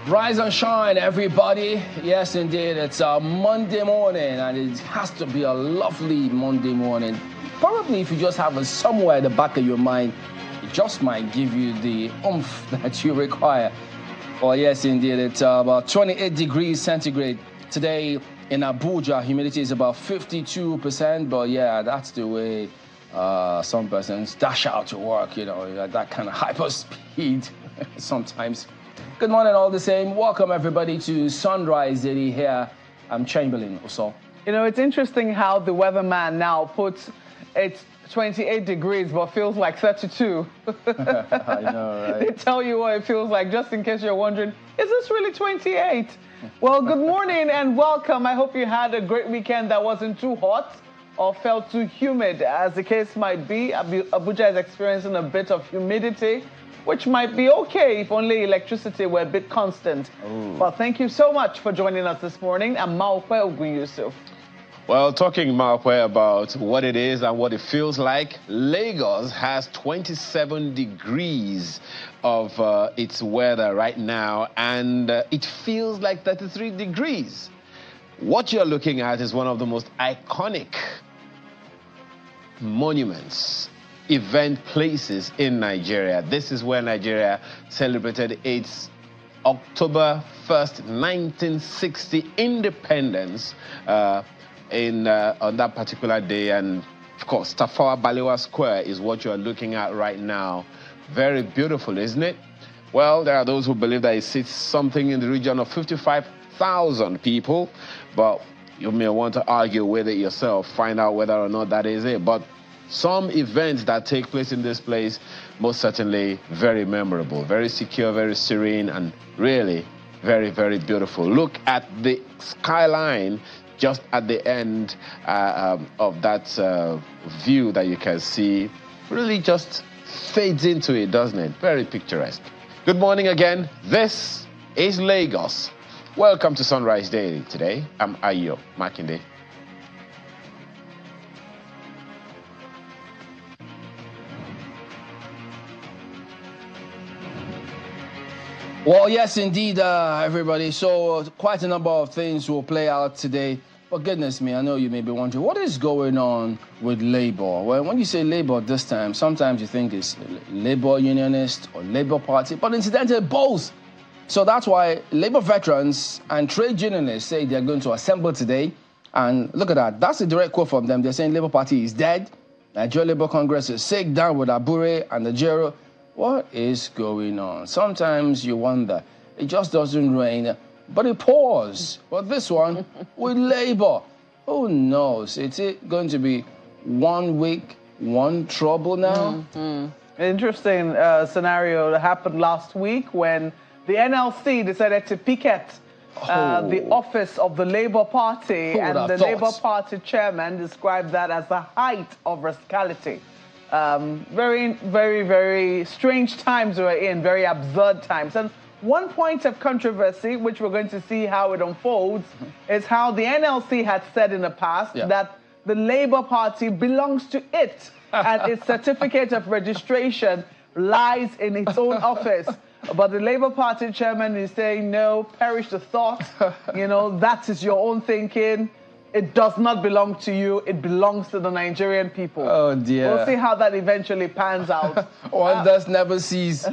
Rise and shine, everybody. Yes, indeed. It's a Monday morning, and it has to be a lovely Monday morning. Probably if you just have it somewhere at the back of your mind, it just might give you the oomph that you require. Well, yes, indeed. It's about 28 degrees centigrade. Today in Abuja, humidity is about 52%. But yeah, that's the way some persons dash out to work, you know, at that kind of hyper speed sometimes. Good morning, all the same. Welcome, everybody, to Sunrise Daily here. I'm Chamberlain also. You know, it's interesting how the weatherman now puts it's 28 degrees, but feels like 32. I know, right? They tell you what it feels like, just in case you're wondering, is this really 28? Well, good morning and welcome. I hope you had a great weekend that wasn't too hot or felt too humid, as the case might be. Abuja is experiencing a bit of humidity, which might be okay if only electricity were a bit constant. Ooh. But thank you so much for joining us this morning. I'm Maokwe Ogun Yusuf. Well, talking, Maokwe, about what it is and what it feels like, Lagos has 27 degrees of its weather right now, and it feels like 33 degrees. What you're looking at is one of the most iconic monuments, event places in Nigeria. This is where Nigeria celebrated its October 1st, 1960 independence on that particular day. And of course, Tafawa Balewa Square is what you're looking at right now. Very beautiful, isn't it? Well, there are those who believe that it seats something in the region of 55,000 people, but you may want to argue with it yourself, find out whether or not that is it. But some events that take place in this place, most certainly very memorable, very secure, very serene, and really very, very beautiful. Look at the skyline just at the end of that view that you can see. Really just fades into it, doesn't it? Very picturesque. Good morning again. This is Lagos. Welcome to Sunrise Daily. Today, I'm Ayo Makinde. Well, yes, indeed, everybody. So quite a number of things will play out today. But goodness me, I know you may be wondering, what is going on with Labour? Well, when you say Labour this time, sometimes you think it's Labour Unionist or Labour Party, but incidentally, both. So that's why Labour veterans and trade unionists say they're going to assemble today. And look at that. That's a direct quote from them. They're saying Labour Party is dead. Nigeria Labour Congress is sick down with Abure and Nigeria. What is going on? Sometimes you wonder. It just doesn't rain, but it pours. But this one, with Labour, who knows? Is it going to be 1 week, one trouble now? Mm-hmm. Interesting scenario that happened last week when the NLC decided to picket the office of the Labour Party, and the Labour Party chairman described that as the height of rascality. Very, very, very strange times we're in, very absurd times. And one point of controversy, which we're going to see how it unfolds, is how the NLC had said in the past that the Labour Party belongs to it and its certificate of registration lies in its own office. But the Labour Party chairman is saying, no, perish the thought. You know, that is your own thinking. It does not belong to you. It belongs to the Nigerian people. Oh, dear. We'll see how that eventually pans out. One does never cease.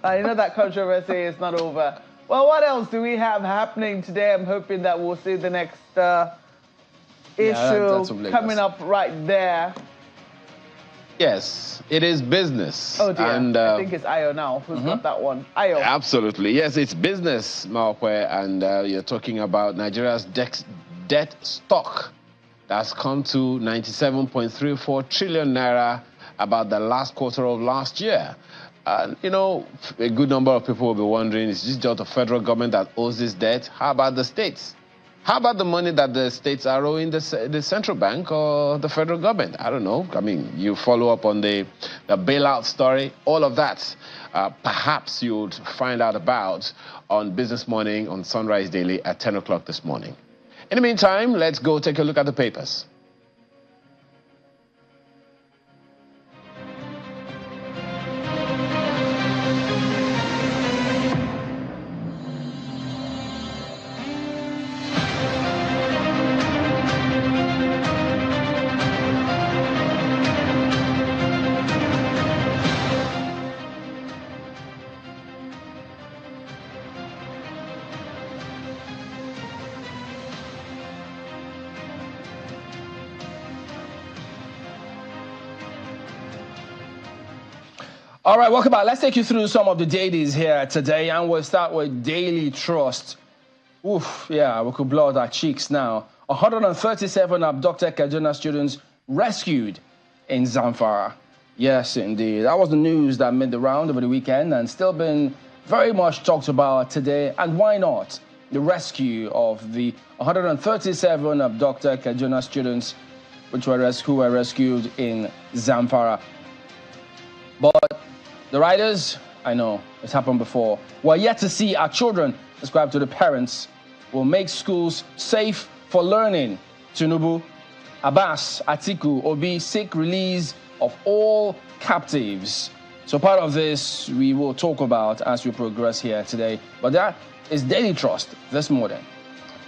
I know that controversy is not over. Well, what else do we have happening today? I'm hoping that we'll see the next issue coming up right there. Yes, it is business. Oh, dear. And, I think it's Ayo now. Who's got that one? Ayo. Absolutely. Yes, it's business, Maokwe, and you're talking about Nigeria's debt stock that's come to 97.34 trillion naira about the last quarter of last year. And, you know, a good number of people will be wondering, is this just the federal government that owes this debt? How about the states? How about the money that the states are owing the central bank or the federal government? I don't know. I mean, you follow up on the bailout story, all of that. Perhaps you would find out about on Business Morning on Sunrise Daily at 10 o'clock this morning. In the meantime, let's go take a look at the papers. All right, welcome back. Let's take you through some of the dailies here today, and we'll start with Daily Trust. Oof, yeah, we could blow out our cheeks now. 137 abducted Kaduna students rescued in Zamfara. Yes, indeed. That was the news that made the round over the weekend and still been very much talked about today. And why not? The rescue of the 137 abducted Kaduna students who were rescued in Zamfara. But the writers, I know, it's happened before, we're yet to see our children ascribe to the parents will make schools safe for learning. Tinubu, Abbas, Atiku, Obi seek release of all captives. So part of this we will talk about as we progress here today. But that is Daily Trust this morning.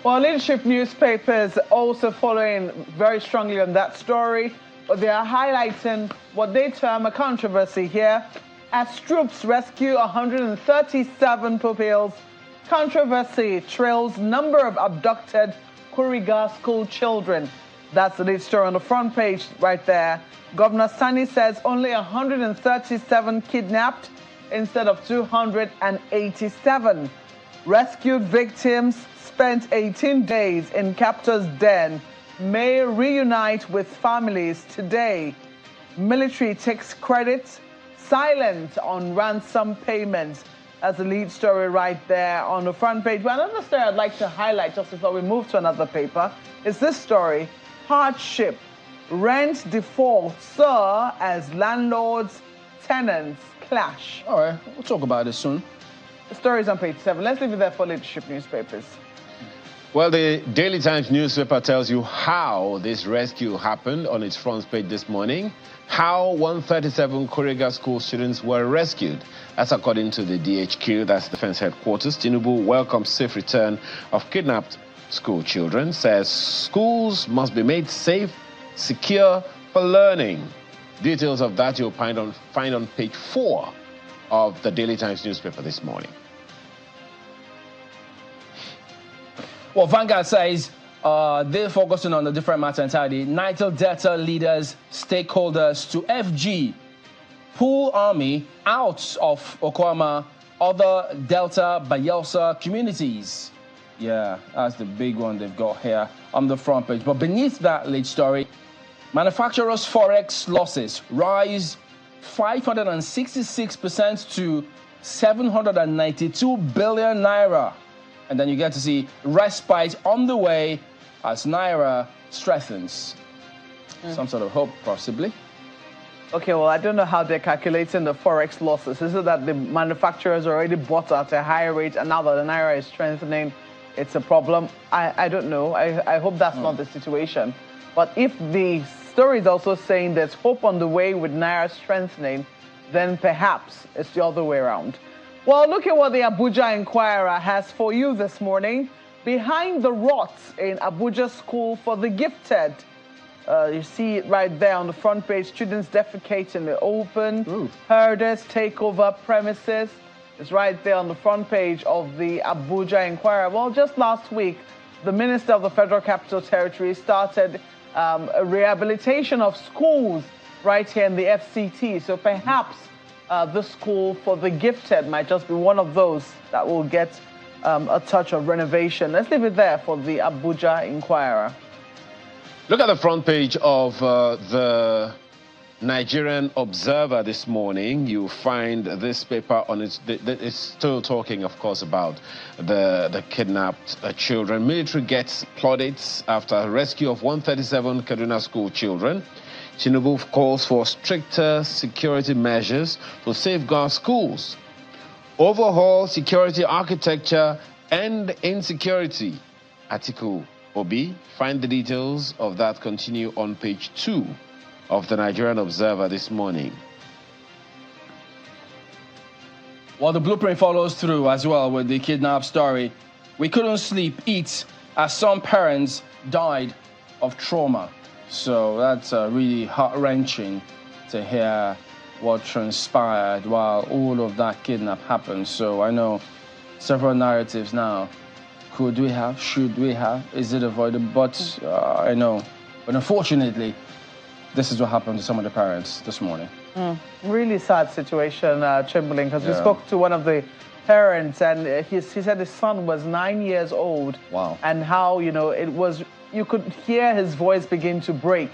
Well, leadership newspapers also following very strongly on that story, but they are highlighting what they term a controversy here as troops rescue 137 pupils. Controversy trails number of abducted Kuriga school children. That's the lead story on the front page right there. Governor Sani says only 137 kidnapped instead of 287. Rescued victims spent 18 days in captor's den may reunite with families today. Military takes credit, silent on ransom payments. As the lead story right there on the front page. But another story I'd like to highlight just before we move to another paper is this story. Hardship, rent default, sir, as landlords, tenants clash. All right, we'll talk about this soon. The story is on page 7. Let's leave it there for leadership newspapers. Well, the Daily Times newspaper tells you how this rescue happened on its front page this morning, how 137 Kuriga school students were rescued. That's according to the DHQ, that's Defense Headquarters. Tinubu welcomes safe return of kidnapped school children, says schools must be made safe, secure for learning. Details of that you'll find on page 4 of the Daily Times newspaper this morning. Well, Vanguard says they're focusing on a different matter entirely. Niger Delta leaders, stakeholders to FG, pull army out of Okwama, other Delta Bayelsa communities. Yeah, that's the big one they've got here on the front page. But beneath that lead story, manufacturers' forex losses rise 566% to 792 billion naira. And then you get to see respite on the way as Naira strengthens. Some sort of hope, possibly. Okay, well, I don't know how they're calculating the forex losses. Is it that the manufacturers already bought at a higher rate and now that the Naira is strengthening, it's a problem? I don't know. I hope that's not the situation. But if the story is also saying there's hope on the way with Naira strengthening, then perhaps it's the other way around. Well, look at what the Abuja Inquirer has for you this morning. Behind the rot in Abuja School for the Gifted. You see it right there on the front page. Students defecate in the open. Ooh. Herders take over premises. It's right there on the front page of the Abuja Inquirer. Well, just last week, the Minister of the Federal Capital Territory started a rehabilitation of schools right here in the FCT. So perhaps the school for the gifted might just be one of those that will get a touch of renovation. Let's leave it there for the Abuja Inquirer. Look at the front page of the Nigerian Observer this morning. You find this paper on its. It's still talking, of course, about the kidnapped children. Military gets plaudits after rescue of 137 Kaduna school children. Tinubu calls for stricter security measures to safeguard schools. Overhaul security architecture and insecurity. Article Obi. Find the details of that continue on page 2 of the Nigerian Observer this morning. Well, the blueprint follows through as well with the kidnap story. We couldn't sleep, eat, as some parents died of trauma. So that's really heart-wrenching to hear what transpired while all of that kidnap happened. So I know several narratives now. Could we have? Should we have? Is it avoidable? But I know. But unfortunately, this is what happened to some of the parents this morning. Really sad situation, Chamberlain, because we spoke to one of the parents, and he said his son was 9 years old. Wow. And how, you could hear his voice begin to break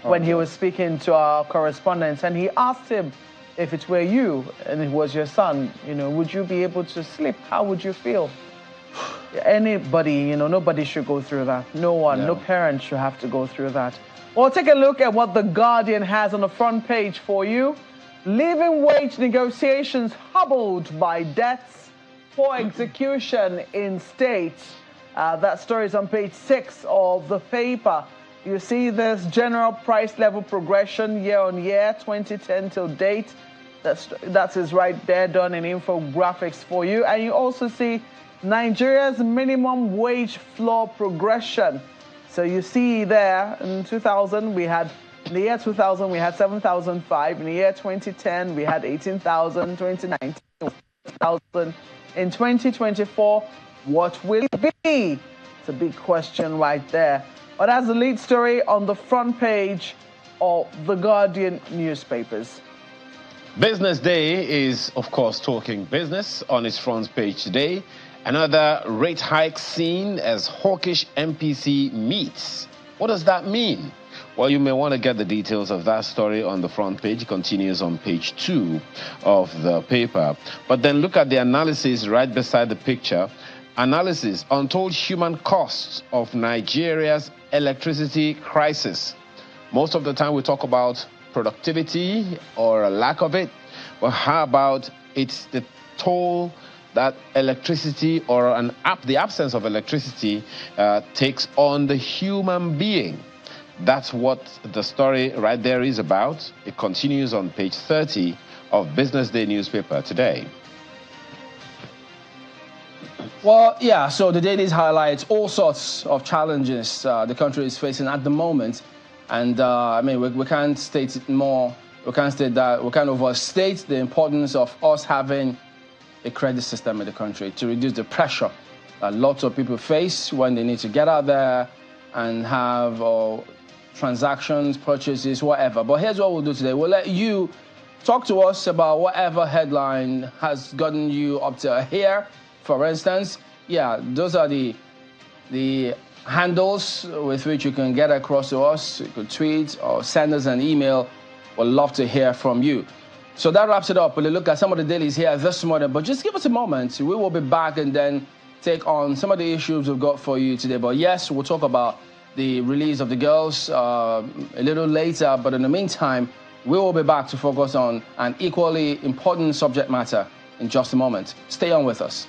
when he was speaking to our correspondents. And he asked him, if it were you and it was your son, would you be able to sleep? How would you feel? Anybody, nobody should go through that. No one, no parent should have to go through that. Well, take a look at what The Guardian has on the front page for you. Living wage negotiations hobbled by debts for execution in states. That story is on page 6 of the paper. You see this general price level progression year on year, 2010 till date. That is right there, done in infographics for you. And you also see Nigeria's minimum wage floor progression. So you see there, in 2000, in the year 2000, we had 7,005. In the year 2010, we had 18,000. 2019, 1,000. In 2024, what will it be? It's a big question right there. But that's the lead story on the front page of the Guardian newspapers. Business Day is, of course, talking business on its front page today. Another rate hike seen as hawkish MPC meets. What does that mean? Well, you may want to get the details of that story on the front page. It continues on page 2 of the paper. But then look at the analysis right beside the picture. Analysis, untold human costs of Nigeria's electricity crisis. Most of the time we talk about productivity or a lack of it. But how about it's the toll that electricity or the absence of electricity takes on the human being? That's what the story right there is about. It continues on page 30 of Business Day newspaper today. Well, yeah, so the dailies highlights all sorts of challenges the country is facing at the moment. And we can't state it more. We can't overstate the importance of us having a credit system in the country to reduce the pressure that lots of people face when they need to get out there and have transactions, purchases, whatever. But here's what we'll do today. We'll let you talk to us about whatever headline has gotten you up to here. For instance, those are the handles with which you can get across to us. You could tweet or send us an email. We'd love to hear from you. So that wraps it up. We'll look at some of the dailies here this morning. But just give us a moment. We will be back and then take on some of the issues we've got for you today. But yes, we'll talk about the release of the girls a little later. But in the meantime, we will be back to focus on an equally important subject matter in just a moment. Stay on with us.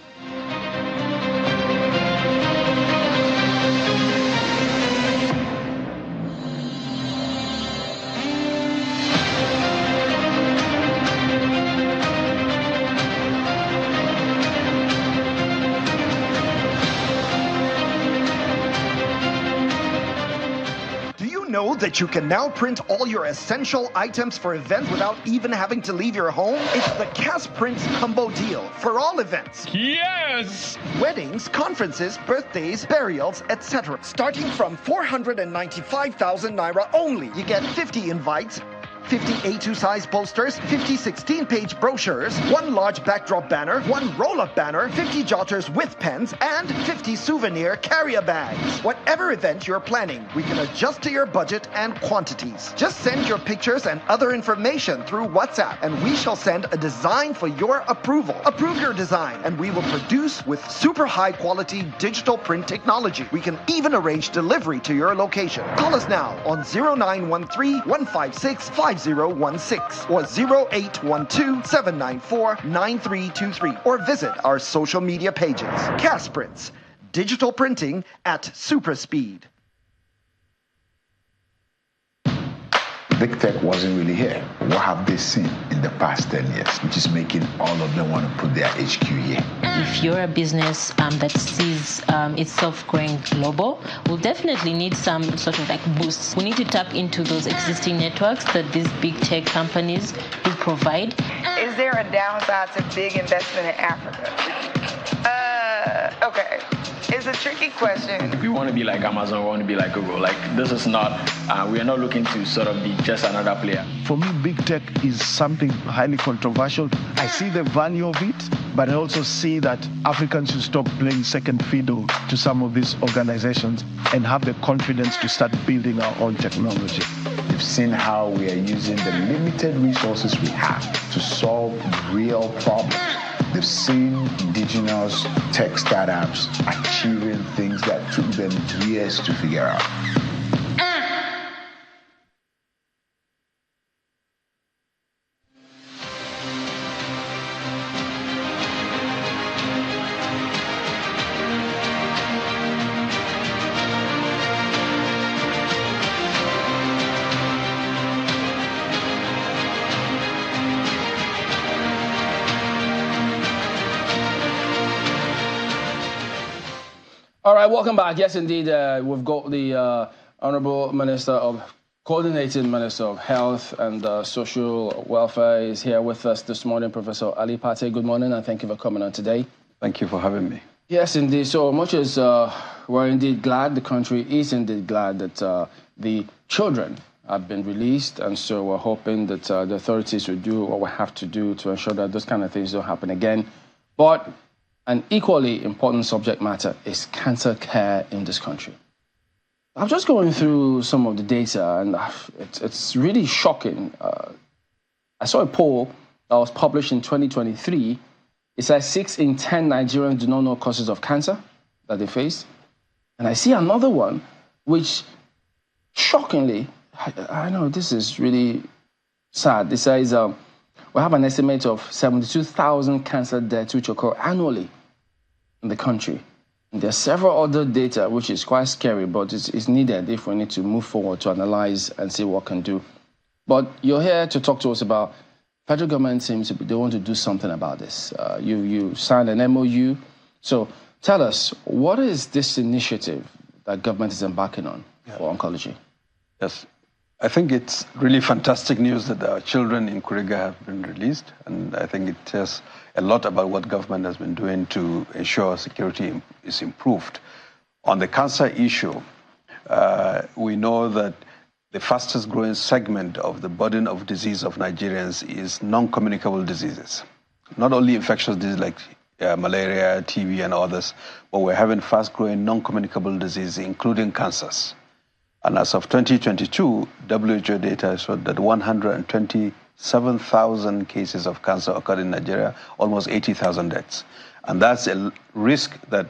Know that you can now print all your essential items for events without even having to leave your home? It's the Cash Print Combo Deal for all events. Yes! Weddings, conferences, birthdays, burials, etc. Starting from 495,000 Naira only. You get 50 invites, 50 A2 size posters, 50 16-page brochures, 1 large backdrop banner, 1 roll-up banner, 50 jotters with pens, and 50 souvenir carrier bags. Whatever event you're planning, we can adjust to your budget and quantities. Just send your pictures and other information through WhatsApp, and we shall send a design for your approval. Approve your design, and we will produce with super high-quality digital print technology. We can even arrange delivery to your location. Call us now on 0913-156-5016 or 0812-794-9323 or visit our social media pages. Cash Prints, digital printing at super speed. Big tech wasn't really here. What have they seen in the past 10 years, which is making all of them want to put their HQ here? If you're a business that sees itself growing global, we'll definitely need some sort of like boosts. We need to tap into those existing networks that these big tech companies do provide. Is there a downside to big investment in Africa? Okay. It's a tricky question. We want to be like Amazon, we want to be like Google. Like, this is not, we are not looking to sort of be just another player. For me, big tech is something highly controversial. I see the value of it, but I also see that Africans should stop playing second fiddle to some of these organizations and have the confidence to start building our own technology. We've seen how we are using the limited resources we have to solve real problems. They've seen indigenous tech startups achieving things that took them years to figure out. All right, welcome back. Yes, indeed, we've got the Honorable Coordinating Minister of Health and Social Welfare is here with us this morning, Professor Ali Pate. Good morning, and thank you for coming on today. Thank you for having me. Yes, indeed. So much as we're indeed glad, the country is indeed glad that the children have been released, and so we're hoping that the authorities will do what we have to do to ensure that those kind of things don't happen again. But an equally important subject matter is cancer care in this country. I'm just going through some of the data, and it's really shocking. I saw a poll that was published in 2023. It says 6 in 10 Nigerians do not know causes of cancer that they face. And I see another one, which shockingly, I know this is really sad. It says we have an estimate of 72,000 cancer deaths which occur annually in the country. And there are several other data which is quite scary, but it's needed if we need to move forward to analyze and see what can do. But you're here to talk to us about federal government seems they want to do something about this. You signed an MOU. So tell us, what is this initiative that government is embarking on for oncology? Yes. I think it's really fantastic news that our children in Kuriga have been released, and I think it tells a lot about what government has been doing to ensure security is improved. On the cancer issue, we know that the fastest growing segment of the burden of disease of Nigerians is non-communicable diseases. Not only infectious diseases like malaria, TB, and others, but we're having fast-growing non-communicable diseases, including cancers. And as of 2022, WHO data showed that 127,000 cases of cancer occurred in Nigeria, almost 80,000 deaths. And that's a risk that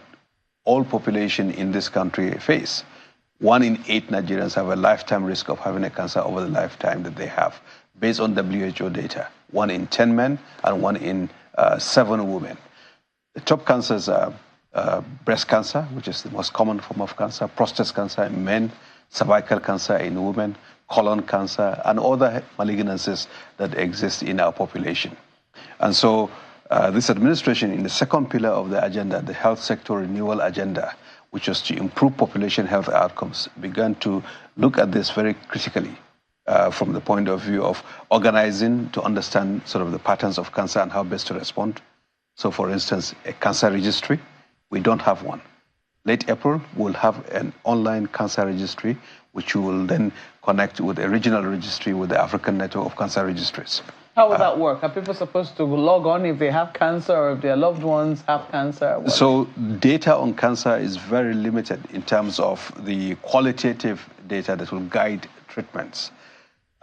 all population in this country face. 1 in 8 Nigerians have a lifetime risk of having a cancer over the lifetime that they have, based on WHO data. 1 in 10 men and 1 in 7 women. The top cancers are breast cancer, which is the most common form of cancer, prostate cancer in men, cervical cancer in women, colon cancer, and other malignancies that exist in our population. And so this administration, in the second pillar of the agenda, the health sector renewal agenda, which was to improve population health outcomes, began to look at this very critically from the point of view of organizing to understand sort of the patterns of cancer and how best to respond. So for instance, a cancer registry, we don't have one. Late April, we'll have an online cancer registry, which we will then connect with a regional registry with the African Network of Cancer Registries. How will that work? Are people supposed to log on if they have cancer or if their loved ones have cancer? So data on cancer is very limited in terms of the qualitative data that will guide treatments.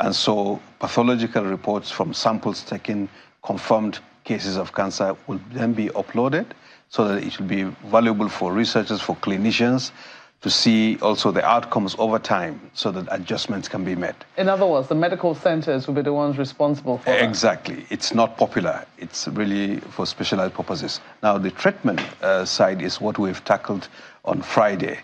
And so pathological reports from samples taken, confirmed cases of cancer will then be uploaded, so that it will be valuable for researchers, for clinicians, to see also the outcomes over time so that adjustments can be made. In other words, the medical centers will be the ones responsible for that. Exactly. It's not popular. It's really for specialized purposes. Now, the treatment side is what we've tackled on Friday.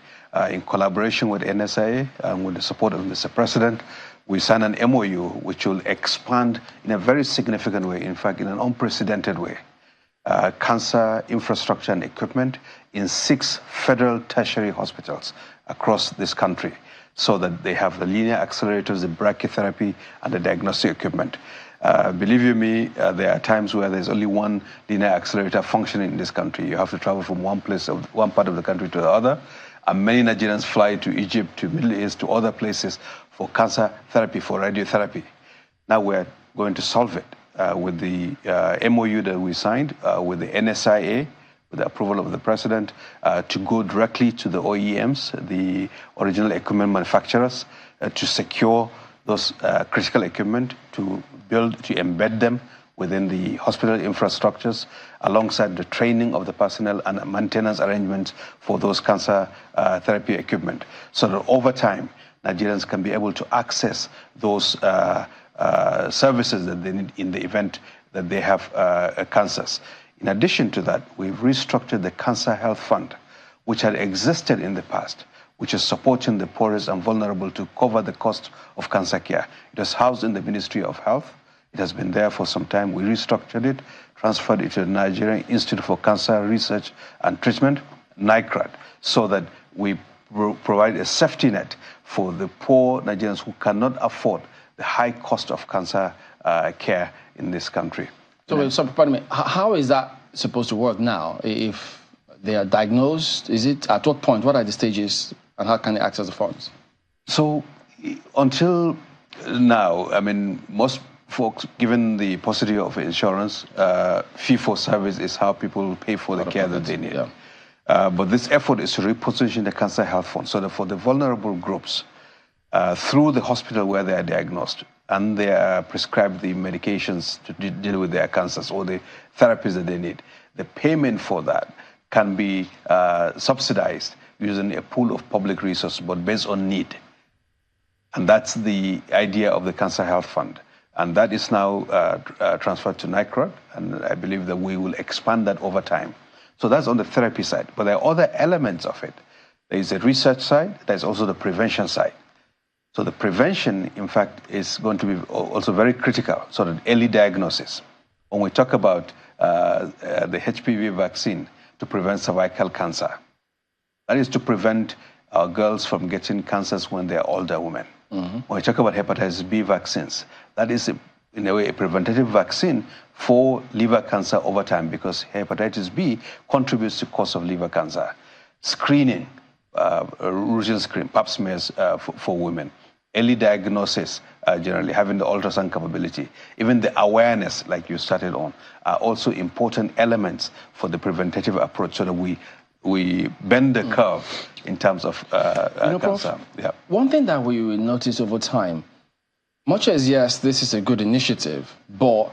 In collaboration with NSA and with the support of Mr. President, we signed an MOU which will expand in a very significant way, in fact, in an unprecedented way, cancer infrastructure and equipment in 6 federal tertiary hospitals across this country, so that they have the linear accelerators, the brachytherapy, and the diagnostic equipment. Believe you me, there are times where there's only one linear accelerator functioning in this country. You have to travel from one part of the country to the other. And many Nigerians fly to Egypt, to Middle East, to other places for cancer therapy, for radiotherapy. Now we're going to solve it with the MOU that we signed with the NSIA, with the approval of the president, to go directly to the OEMs, the original equipment manufacturers, to secure those critical equipment, to embed them within the hospital infrastructures, alongside the training of the personnel and maintenance arrangements for those cancer therapy equipment, so that over time, Nigerians can be able to access those services that they need in the event that they have cancers. In addition to that, we've restructured the Cancer Health Fund, which had existed in the past, which is supporting the poorest and vulnerable to cover the cost of cancer care. It was housed in the Ministry of Health. It has been there for some time. We restructured it, transferred it to the Nigerian Institute for Cancer Research and Treatment, NICRAT, so that we provide a safety net for the poor Nigerians who cannot afford the high cost of cancer care in this country. So, pardon me, how is that supposed to work now? If they are diagnosed, is it at what point? What are the stages, and how can they access the funds? So, until now, I mean, most folks, given the paucity of insurance, fee-for-service is how people pay for the care that they need. Yeah. But this effort is to reposition the Cancer Health Fund so that for the vulnerable groups, through the hospital where they are diagnosed, and they are prescribed the medications to deal with their cancers or the therapies that they need, the payment for that can be subsidized using a pool of public resources, but based on need. And that's the idea of the Cancer Health Fund. And that is now transferred to NICRAT, and I believe that we will expand that over time. So that's on the therapy side. But there are other elements of it. There is a research side, there's also the prevention side. So the prevention, in fact, is going to be also very critical, so that early diagnosis. When we talk about the HPV vaccine to prevent cervical cancer, that is to prevent our girls from getting cancers when they're older women. Mm-hmm. When we talk about hepatitis B vaccines, that is, in a way, a preventative vaccine for liver cancer over time, because hepatitis B contributes to cause of liver cancer. Screening, routine screen, pap smears for women. Early diagnosis, generally, having the ultrasound capability, even the awareness, like you started on, are also important elements for the preventative approach, so that we bend the curve in terms of cancer. Prof, yeah. One thing that we will notice over time, much as, yes, this is a good initiative, but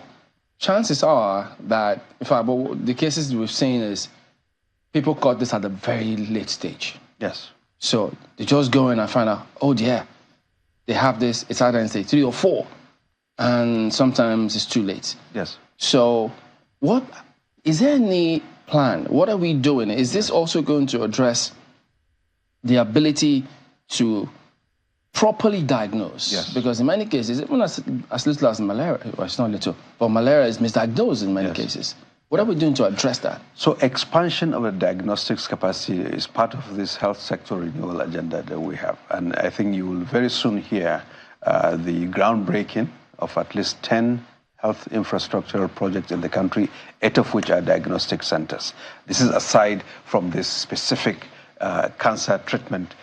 chances are that, in fact, the cases we've seen is people got this at a very late stage. Yes. So they just go in and find out, oh dear, they have this, it's either in stage 3 or 4, and sometimes it's too late. Yes. So is there any plan? What are we doing? Is this also going to address the ability to properly diagnose? Yes. Because in many cases, even as little as malaria, well, it's not little, but malaria is misdiagnosed in many cases. What are we doing to address that? So expansion of the diagnostics capacity is part of this health sector renewal agenda that we have. And I think you will very soon hear the groundbreaking of at least 10 health infrastructural projects in the country, 8 of which are diagnostic centers. This is aside from this specific cancer treatment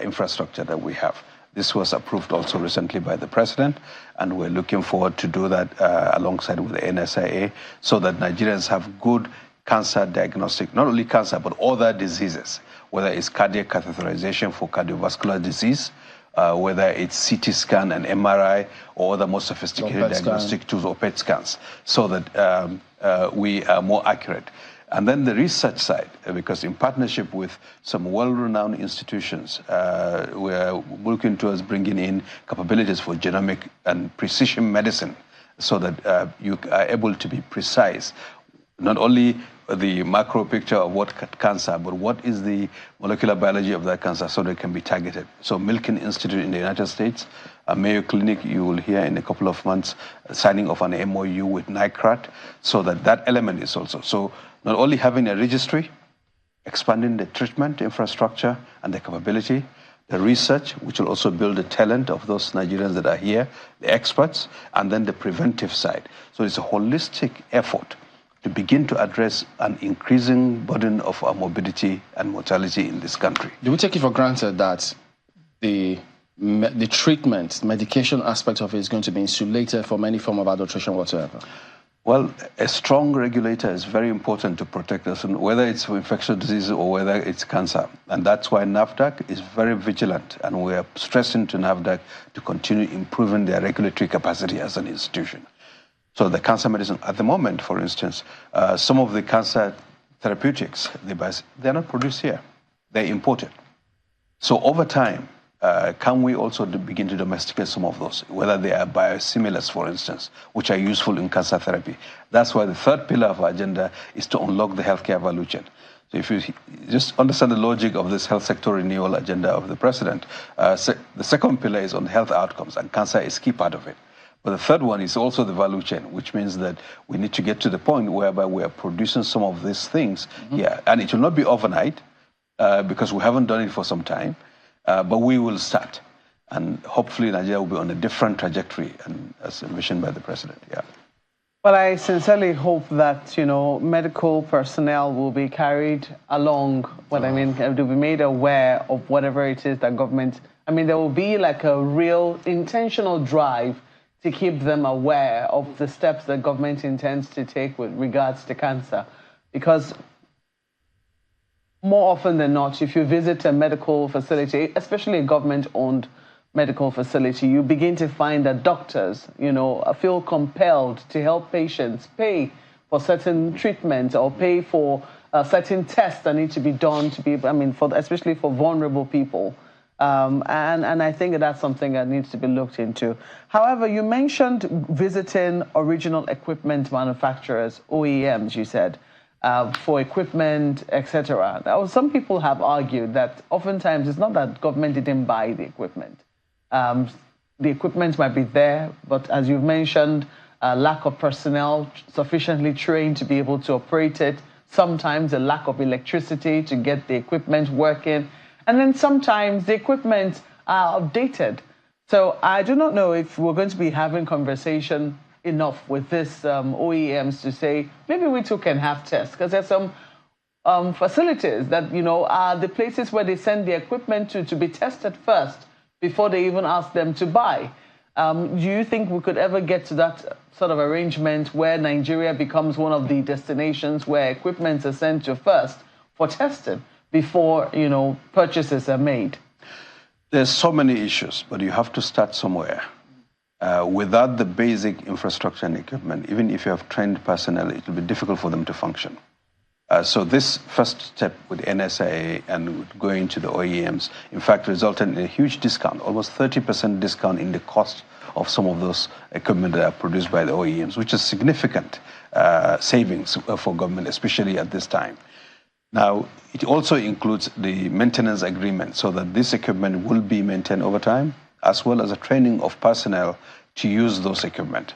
infrastructure that we have. This was approved also recently by the president, and we're looking forward to do that alongside with the NSIA, so that Nigerians have good cancer diagnostic, not only cancer, but other diseases, whether it's cardiac catheterization for cardiovascular disease, whether it's CT scan and MRI, or other more sophisticated diagnostic tools or PET scans, so that we are more accurate. And then the research side, because in partnership with some well-renowned institutions, we're working towards bringing in capabilities for genomic and precision medicine, so that you are able to be precise, not only the macro picture of what cancer, but what is the molecular biology of that cancer, so that it can be targeted. So Milken Institute in the United States, Mayo Clinic, you will hear in a couple of months, signing of an MOU with NICRAT, so that element is also. So not only having a registry, expanding the treatment infrastructure and the capability, the research, which will also build the talent of those Nigerians that are here, the experts, and then the preventive side. So it's a holistic effort to begin to address an increasing burden of our morbidity and mortality in this country. Do we take it for granted that the treatment, medication aspect of it is going to be insulated from any form of adulteration whatsoever? Well, a strong regulator is very important to protect us, whether it's for infectious disease or whether it's cancer. And that's why NAFDAC is very vigilant, and we are stressing to NAFDAC to continue improving their regulatory capacity as an institution. So the cancer medicine, at the moment, for instance, some of the cancer therapeutics, they're not produced here. They're imported. So over time, can we also begin to domesticate some of those, whether they are biosimilars, for instance, which are useful in cancer therapy? That's why the third pillar of our agenda is to unlock the healthcare value chain. So if you just understand the logic of this health sector renewal agenda of the president, the second pillar is on health outcomes, and cancer is a key part of it. But the third one is also the value chain, which means that we need to get to the point whereby we are producing some of these things here. And it will not be overnight because we haven't done it for some time. But we will start, and hopefully Nigeria will be on a different trajectory, and as envisioned by the president. Yeah. Well, I sincerely hope that medical personnel will be carried along. What I mean, to be made aware of whatever it is that government. I mean, there will be like a real intentional drive to keep them aware of the steps that government intends to take with regards to cancer, because more often than not, if you visit a medical facility, especially a government-owned medical facility, you begin to find that doctors, feel compelled to help patients pay for certain treatments or pay for certain tests that need to be done especially for vulnerable people. And I think that's something that needs to be looked into. However, you mentioned visiting original equipment manufacturers, OEMs, you said. For equipment, etc. Now, some people have argued that oftentimes it's not that government didn't buy the equipment. The equipment might be there, but as you've mentioned, lack of personnel sufficiently trained to be able to operate it, sometimes a lack of electricity to get the equipment working, and then sometimes the equipment are outdated. So I do not know if we're going to be having conversation enough with this OEMs to say, maybe we too can have tests, because there's some facilities that, are the places where they send the equipment to be tested first before they even ask them to buy. Do you think we could ever get to that sort of arrangement where Nigeria becomes one of the destinations where equipment is sent to first for testing before, purchases are made? There's so many issues, but you have to start somewhere. Without the basic infrastructure and equipment, even if you have trained personnel, it will be difficult for them to function. So this first step with NSIA and going to the OEMs, in fact, resulted in a huge discount, almost 30% discount in the cost of some of those equipment that are produced by the OEMs, which is significant savings for government, especially at this time. Now, it also includes the maintenance agreement so that this equipment will be maintained over time, as well as a training of personnel to use those equipment.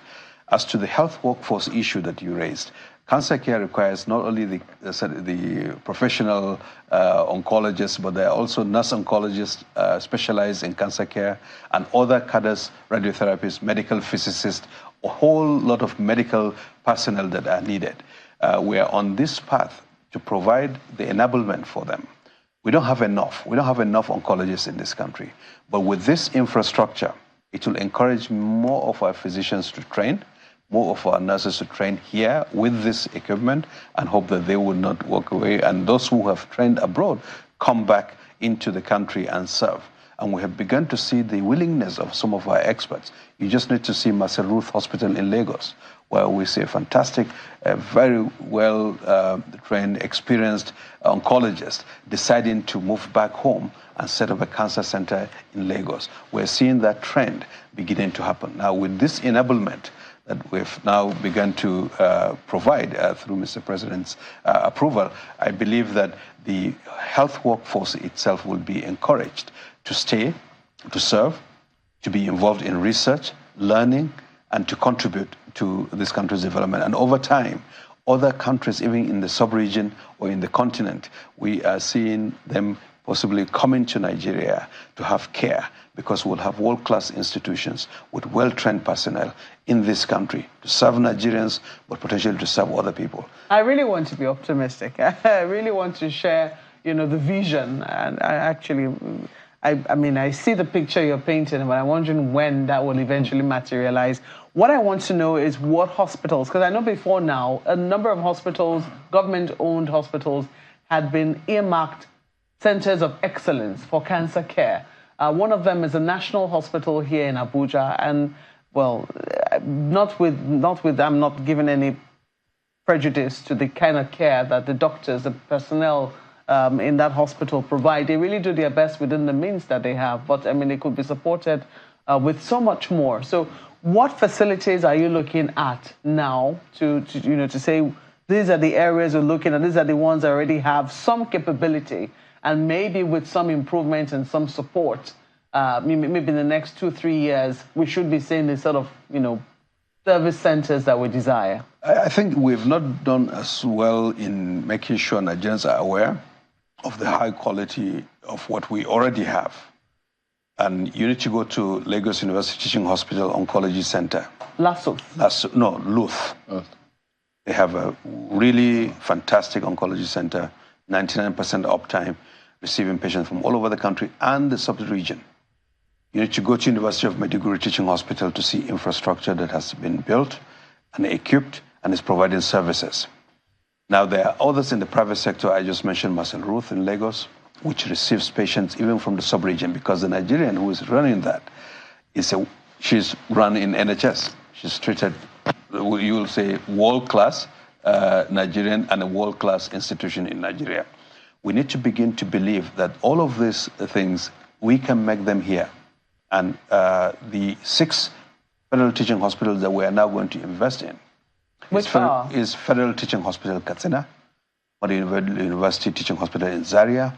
As to the health workforce issue that you raised, cancer care requires not only the professional oncologists, but there are also nurse oncologists specialized in cancer care, and other cadres, radiotherapists, medical physicists, a whole lot of medical personnel that are needed. We are on this path to provide the enablement for them. We don't have enough. We don't have enough oncologists in this country. But with this infrastructure, it will encourage more of our physicians to train, more of our nurses to train here with this equipment, and hope that they will not walk away. And those who have trained abroad come back into the country and serve. And we have begun to see the willingness of some of our experts. You just need to see Marcel Ruth Hospital in Lagos, where we see a fantastic, very well-trained, experienced oncologist deciding to move back home and set up a cancer center in Lagos. We're seeing that trend beginning to happen. Now, with this enablement that we've now begun to provide through Mr. President's approval, I believe that the health workforce itself will be encouraged to stay, to serve, to be involved in research, learning, and to contribute to this country's development. And over time, other countries, even in the sub-region or in the continent, we are seeing them possibly coming to Nigeria to have care, because we'll have world-class institutions with well-trained personnel in this country to serve Nigerians, but potentially to serve other people. I really want to be optimistic. I really want to share, the vision. And I see the picture you're painting, but I'm wondering when that will eventually materialize. What I want to know is what hospitals, because I know before now, a number of hospitals, government-owned hospitals, had been earmarked centers of excellence for cancer care. One of them is a national hospital here in Abuja, and well, I'm not giving any prejudice to the kind of care that the doctors, the personnel in that hospital provide. They really do their best within the means that they have, but it could be supported with so much more. So what facilities are you looking at now to say these are the areas we're looking at, these are the ones that already have some capability, and maybe with some improvement and some support, maybe in the next 2-3 years, we should be seeing the sort of, service centers that we desire? I think we've not done as well in making sure Nigerians are aware of the high quality of what we already have. And you need to go to Lagos University Teaching Hospital Oncology Center. Luth. They have a really fantastic oncology center, 99% uptime, receiving patients from all over the country and the sub-region. You need to go to University of Maiduguri Teaching Hospital to see infrastructure that has been built and equipped and is providing services. Now, there are others in the private sector. I just mentioned Marcel Ruth in Lagos, which receives patients even from the sub-region, because the Nigerian who is running that she's run in NHS. She's treated, you will say, world-class Nigerian and a world-class institution in Nigeria. We need to begin to believe that all of these things, we can make them here. And the 6 federal teaching hospitals that we are now going to invest in is Federal Teaching Hospital Katsina, Modern University Teaching Hospital in Zaria,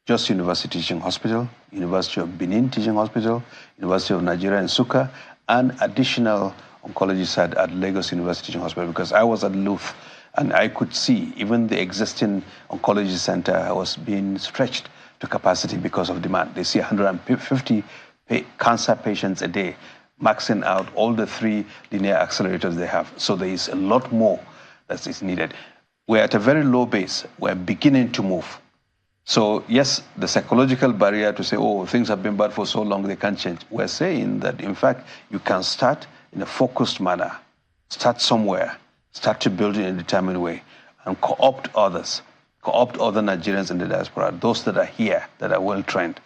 Just University Teaching Hospital, University of Benin Teaching Hospital, University of Nigeria in Nsukka, and additional oncology site at Lagos University Teaching Hospital, because I was at Luth and I could see even the existing oncology center was being stretched to capacity because of demand. They see 150 cancer patients a day, maxing out all the 3 linear accelerators they have. So there is a lot more that is needed. We're at a very low base. We're beginning to move. So yes, the psychological barrier to say, oh, things have been bad for so long, they can't change. We're saying that, in fact, you can start in a focused manner, start somewhere, start to build in a determined way, and co-opt others, co-opt other Nigerians in the diaspora, those that are here, that are well-trained,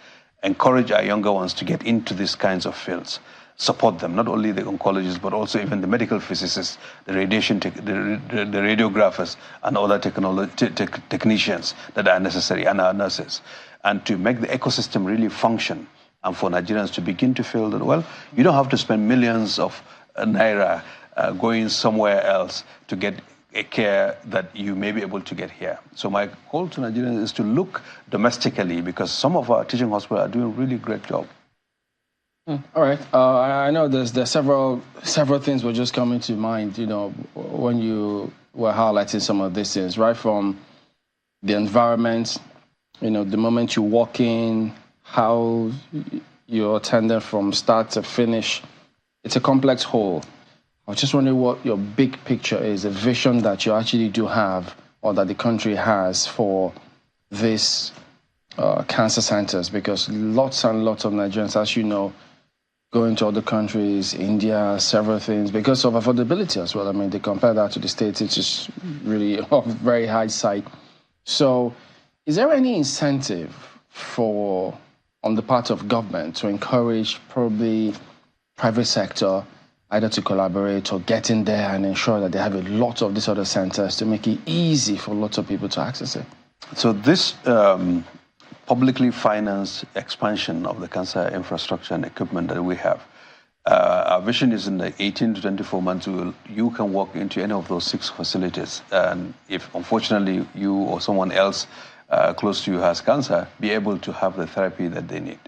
encourage our younger ones to get into these kinds of fields, support them, not only the oncologists, but also even the medical physicists, the radiation, the radiographers, and other technicians that are necessary, and our nurses, and to make the ecosystem really function, and for Nigerians to begin to feel that, well, you don't have to spend millions of naira going somewhere else to get a care that you may be able to get here. So my call to Nigerians is to look domestically, because some of our teaching hospitals are doing a really great job. All right. I know there's several things were just coming to mind, when you were highlighting some of these things, right from the environment, the moment you walk in, how you're attended from start to finish. It's a complex whole. I was just wondering what your big picture is, a vision that you actually do have, or that the country has for this cancer centers, because lots and lots of Nigerians, as you know, going to other countries, India, several things, because of affordability as well. They compare that to the States, it's just really a very high side. So is there any incentive on the part of government to encourage probably private sector either to collaborate or get in there and ensure that they have a lot of these other centers to make it easy for lots of people to access it? So this publicly financed expansion of the cancer infrastructure and equipment that we have, our vision is in the 18 to 24 months, you can walk into any of those 6 facilities. And if, unfortunately, you or someone else close to you has cancer, be able to have the therapy that they need.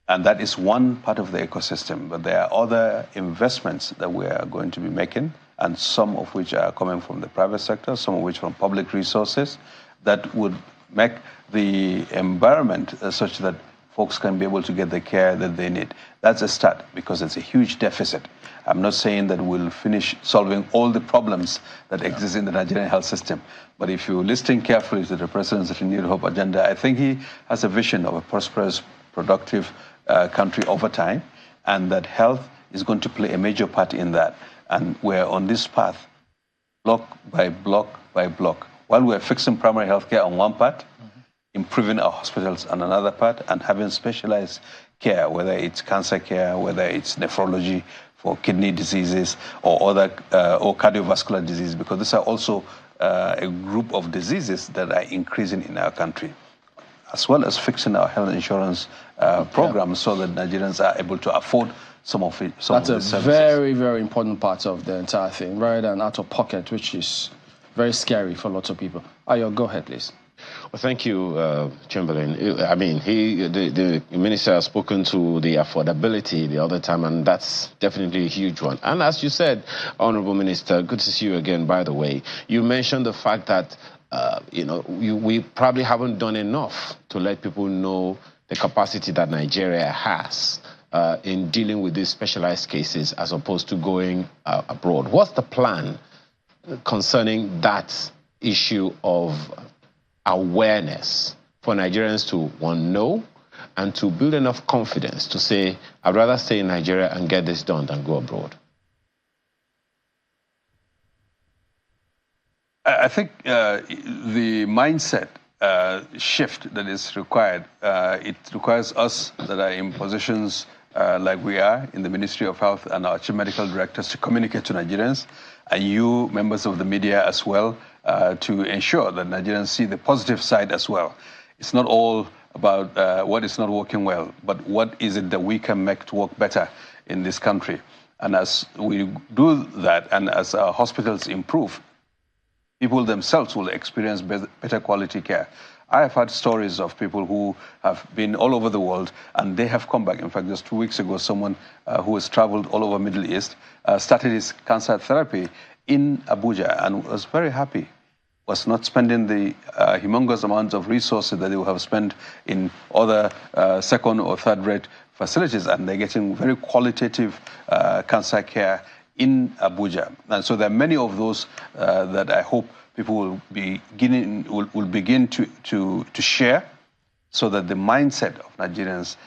And that is one part of the ecosystem. But there are other investments that we are going to be making, and some of which are coming from the private sector, some of which from public resources, that would make the environment such that folks can be able to get the care that they need. That's a start, because it's a huge deficit. I'm not saying that we'll finish solving all the problems that exist in the Nigerian health system. But if you listen carefully to the President's Renewed Hope agenda, I think he has a vision of a prosperous, productive country over time, and that health is going to play a major part in that. And we're on this path, block by block by block. While we're fixing primary health care on one part, improving our hospitals on another part, and having specialized care, whether it's cancer care, whether it's nephrology for kidney diseases or other or cardiovascular disease, because these are also a group of diseases that are increasing in our country, as well as fixing our health insurance programs so that Nigerians are able to afford some of it. That's a very, very important part of the entire thing, rather than out of pocket, which is very scary for lots of people. Ayo, go ahead, please. Well, thank you, Chamberlain. I mean, the minister has spoken to the affordability the other time, and that's definitely a huge one. And as you said, Honorable Minister, good to see you again, by the way. You mentioned the fact that, we probably haven't done enough to let people know the capacity that Nigeria has in dealing with these specialized cases as opposed to going abroad. What's the plan concerning that issue of awareness for Nigerians to, one, know, and to build enough confidence to say, I'd rather stay in Nigeria and get this done than go abroad? I think the mindset shift that is required, it requires us that are in positions like we are in the Ministry of Health and our chief medical directors to communicate to Nigerians, and you, members of the media as well, to ensure that Nigerians see the positive side as well. It's not all about what is not working well, but what is it that we can make to work better in this country. And as we do that, and as our hospitals improve, people themselves will experience better quality care. I have had stories of people who have been all over the world, and they have come back. In fact, just 2 weeks ago, someone who has traveled all over Middle East started his cancer therapy in Abuja and was very happy. Was not spending the humongous amounts of resources that they would have spent in other second or third-rate facilities, and they're getting very qualitative cancer care in Abuja. And so there are many of those that I hope people will begin to share, so that the mindset of Nigerians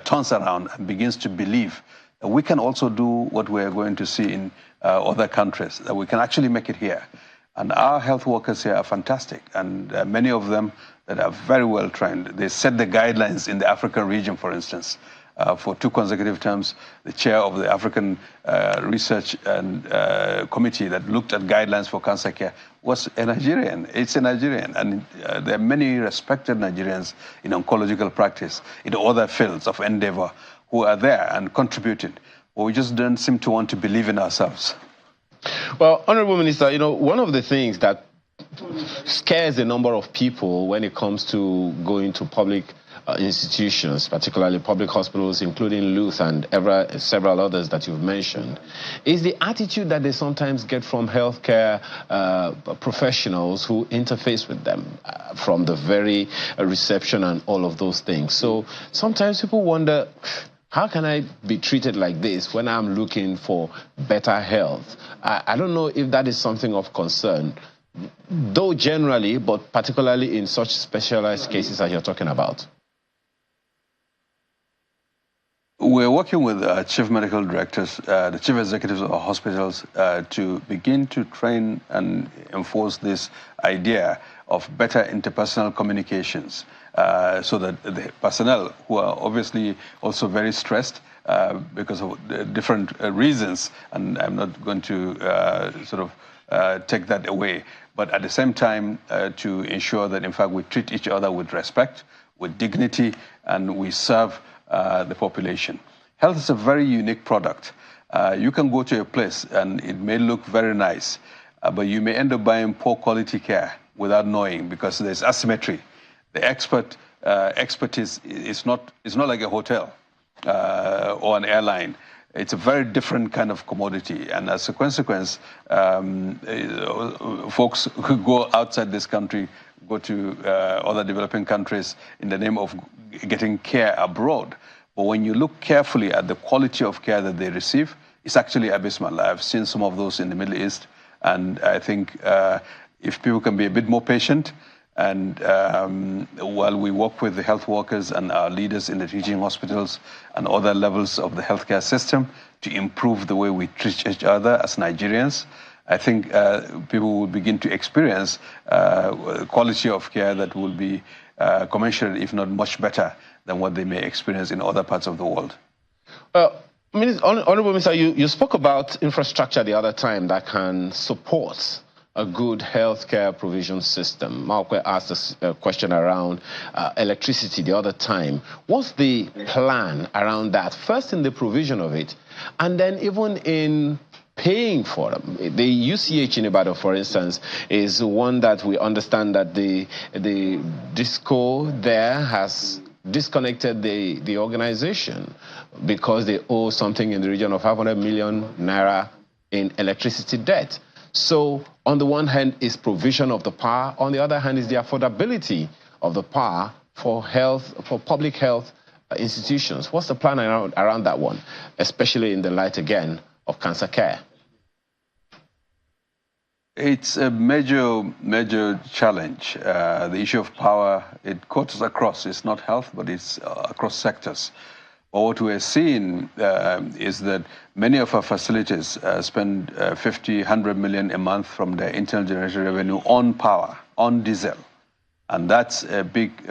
turns around and begins to believe that we can also do what we're going to see in other countries, that we can actually make it here. And our health workers here are fantastic, and many of them that are very well trained. They set the guidelines in the African region, for instance. For 2 consecutive terms, the chair of the African Research and Committee that looked at guidelines for cancer care was a Nigerian. It's a Nigerian. And there are many respected Nigerians in oncological practice, in other fields of endeavor, who are there and contributed. But we just don't seem to want to believe in ourselves. Well, Honorable Minister, one of the things that scares a number of people when it comes to going to public institutions, particularly public hospitals, including Luth and several others that you've mentioned, is the attitude that they sometimes get from healthcare professionals who interface with them from the very reception and all of those things. So sometimes people wonder, how can I be treated like this when I'm looking for better health? I don't know if that is something of concern, though generally, but particularly in such specialized cases that you're talking about. We're working with chief medical directors, the chief executives of our hospitals, to begin to train and enforce this idea of better interpersonal communications, so that the personnel, who are obviously also very stressed because of different reasons, and I'm not going to take that away, but at the same time to ensure that, in fact, we treat each other with respect, with dignity, and we serve the population. Health is a very unique product. You can go to a place and it may look very nice, but you may end up buying poor quality care without knowing, because there's asymmetry. The expertise is not like a hotel or an airline. it's a very different kind of commodity. And as a consequence, folks who go outside this country go to other developing countries in the name of getting care abroad. But when you look carefully at the quality of care that they receive, it's actually abysmal. I've seen some of those in the Middle East, and I think if people can be a bit more patient, and while we work with the health workers and our leaders in the teaching hospitals and other levels of the healthcare system to improve the way we treat each other as Nigerians, I think people will begin to experience quality of care that will be commensurate, if not much better, than what they may experience in other parts of the world. Honorable Minister, you spoke about infrastructure the other time that can support a good healthcare provision system. Malkwe asked a question around electricity the other time. What's the plan around that? First in the provision of it, and then even in paying for them. The UCH in Ibadan, for instance, is one that we understand that the DISCO there has disconnected the organization because they owe something in the region of 500 million naira in electricity debt. So on the one hand is provision of the power, on the other hand is the affordability of the power for public health institutions. What's the plan around that one, especially in the light again of cancer care? It's a major challenge. The issue of power, it cuts across. It's not health, but it's across sectors. But what we're seeing is that many of our facilities spend 50, 100 million a month from their internal generated revenue on power, on diesel. And that's a big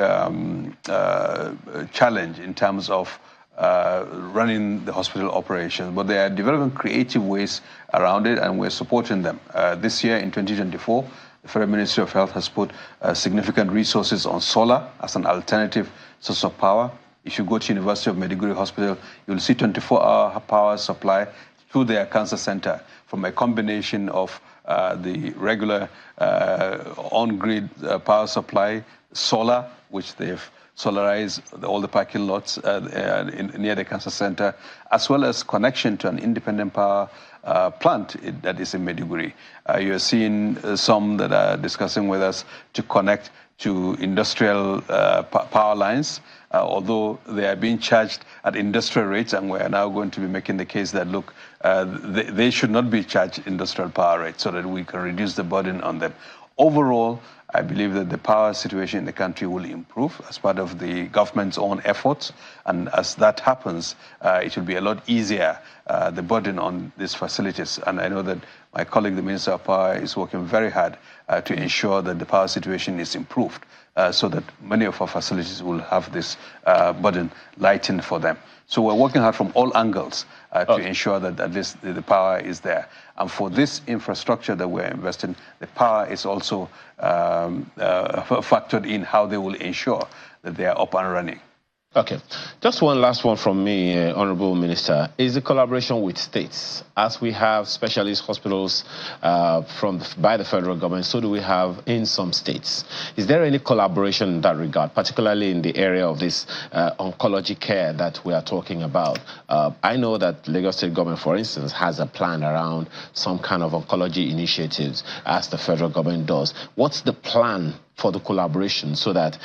challenge in terms of running the hospital operation. But they are developing creative ways around it, and we're supporting them. This year, in 2024, the Federal Ministry of Health has put significant resources on solar as an alternative source of power. If you go to University of Maiduguri Hospital, you'll see 24-hour power supply to their cancer center from a combination of the regular on-grid power supply, solar, which they've solarized all the parking lots near the cancer center, as well as connection to an independent power plant that is in Maiduguri. You're seeing some that are discussing with us to connect to industrial power lines, although they are being charged at industrial rates, and we are now going to be making the case that, look, they should not be charged industrial power rates so that we can reduce the burden on them. Overall, I believe that the power situation in the country will improve as part of the government's own efforts. And as that happens, it will be a lot easier, the burden on these facilities. And I know that my colleague, the Minister of Power, is working very hard to ensure that the power situation is improved so that many of our facilities will have this burden lightened for them. So we're working hard from all angles to ensure that at least the power is there. And for this infrastructure that we're investing, the power is also factored in how they will ensure that they are up and running. Okay. Just one last one from me, Honorable Minister. Is the collaboration with states? As we have specialist hospitals by the federal government, so do we have in some states. Is there any collaboration in that regard, particularly in the area of this oncology care that we are talking about? I know that Lagos State government, for instance, has a plan around some kind of oncology initiatives, as the federal government does. What's the plan for the collaboration so that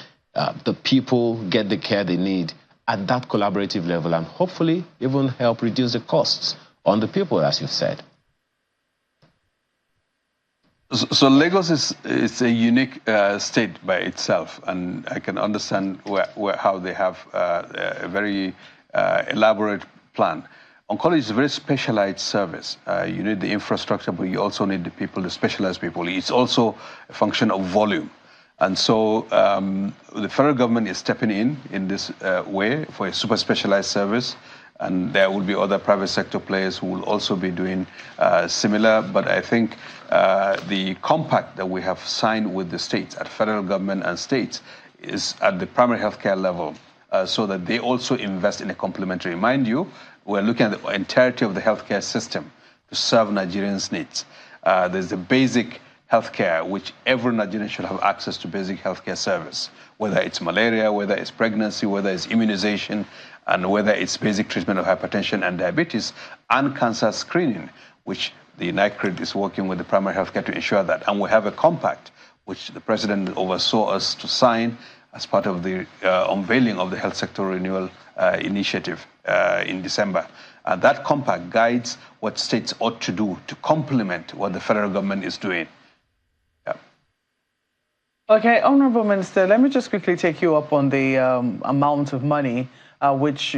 the people get the care they need at that collaborative level and hopefully even help reduce the costs on the people, as you've said? So Lagos is a unique state by itself, and I can understand how they have a very elaborate plan. Oncology is a very specialized service. You need the infrastructure, but you also need the people, the specialized people. It's also a function of volume. And so the federal government is stepping in this way for a super specialized service. And there will be other private sector players who will also be doing similar. But I think the compact that we have signed with the states, at federal government and states, is at the primary healthcare level so that they also invest in a complementary. Mind you, we're looking at the entirety of the healthcare system to serve Nigerians' needs. There's the basic healthcare, which every Nigerian should have access to basic healthcare service, whether it's malaria, whether it's pregnancy, whether it's immunization. and whether it's basic treatment of hypertension and diabetes and cancer screening, which the NICRID is working with the primary healthcare to ensure that. And we have a compact, which the president oversaw us to sign as part of the unveiling of the health sector renewal initiative in December. And that compact guides what states ought to do to complement what the federal government is doing. Yeah. Okay, Honorable Minister, let me just quickly take you up on the amount of money which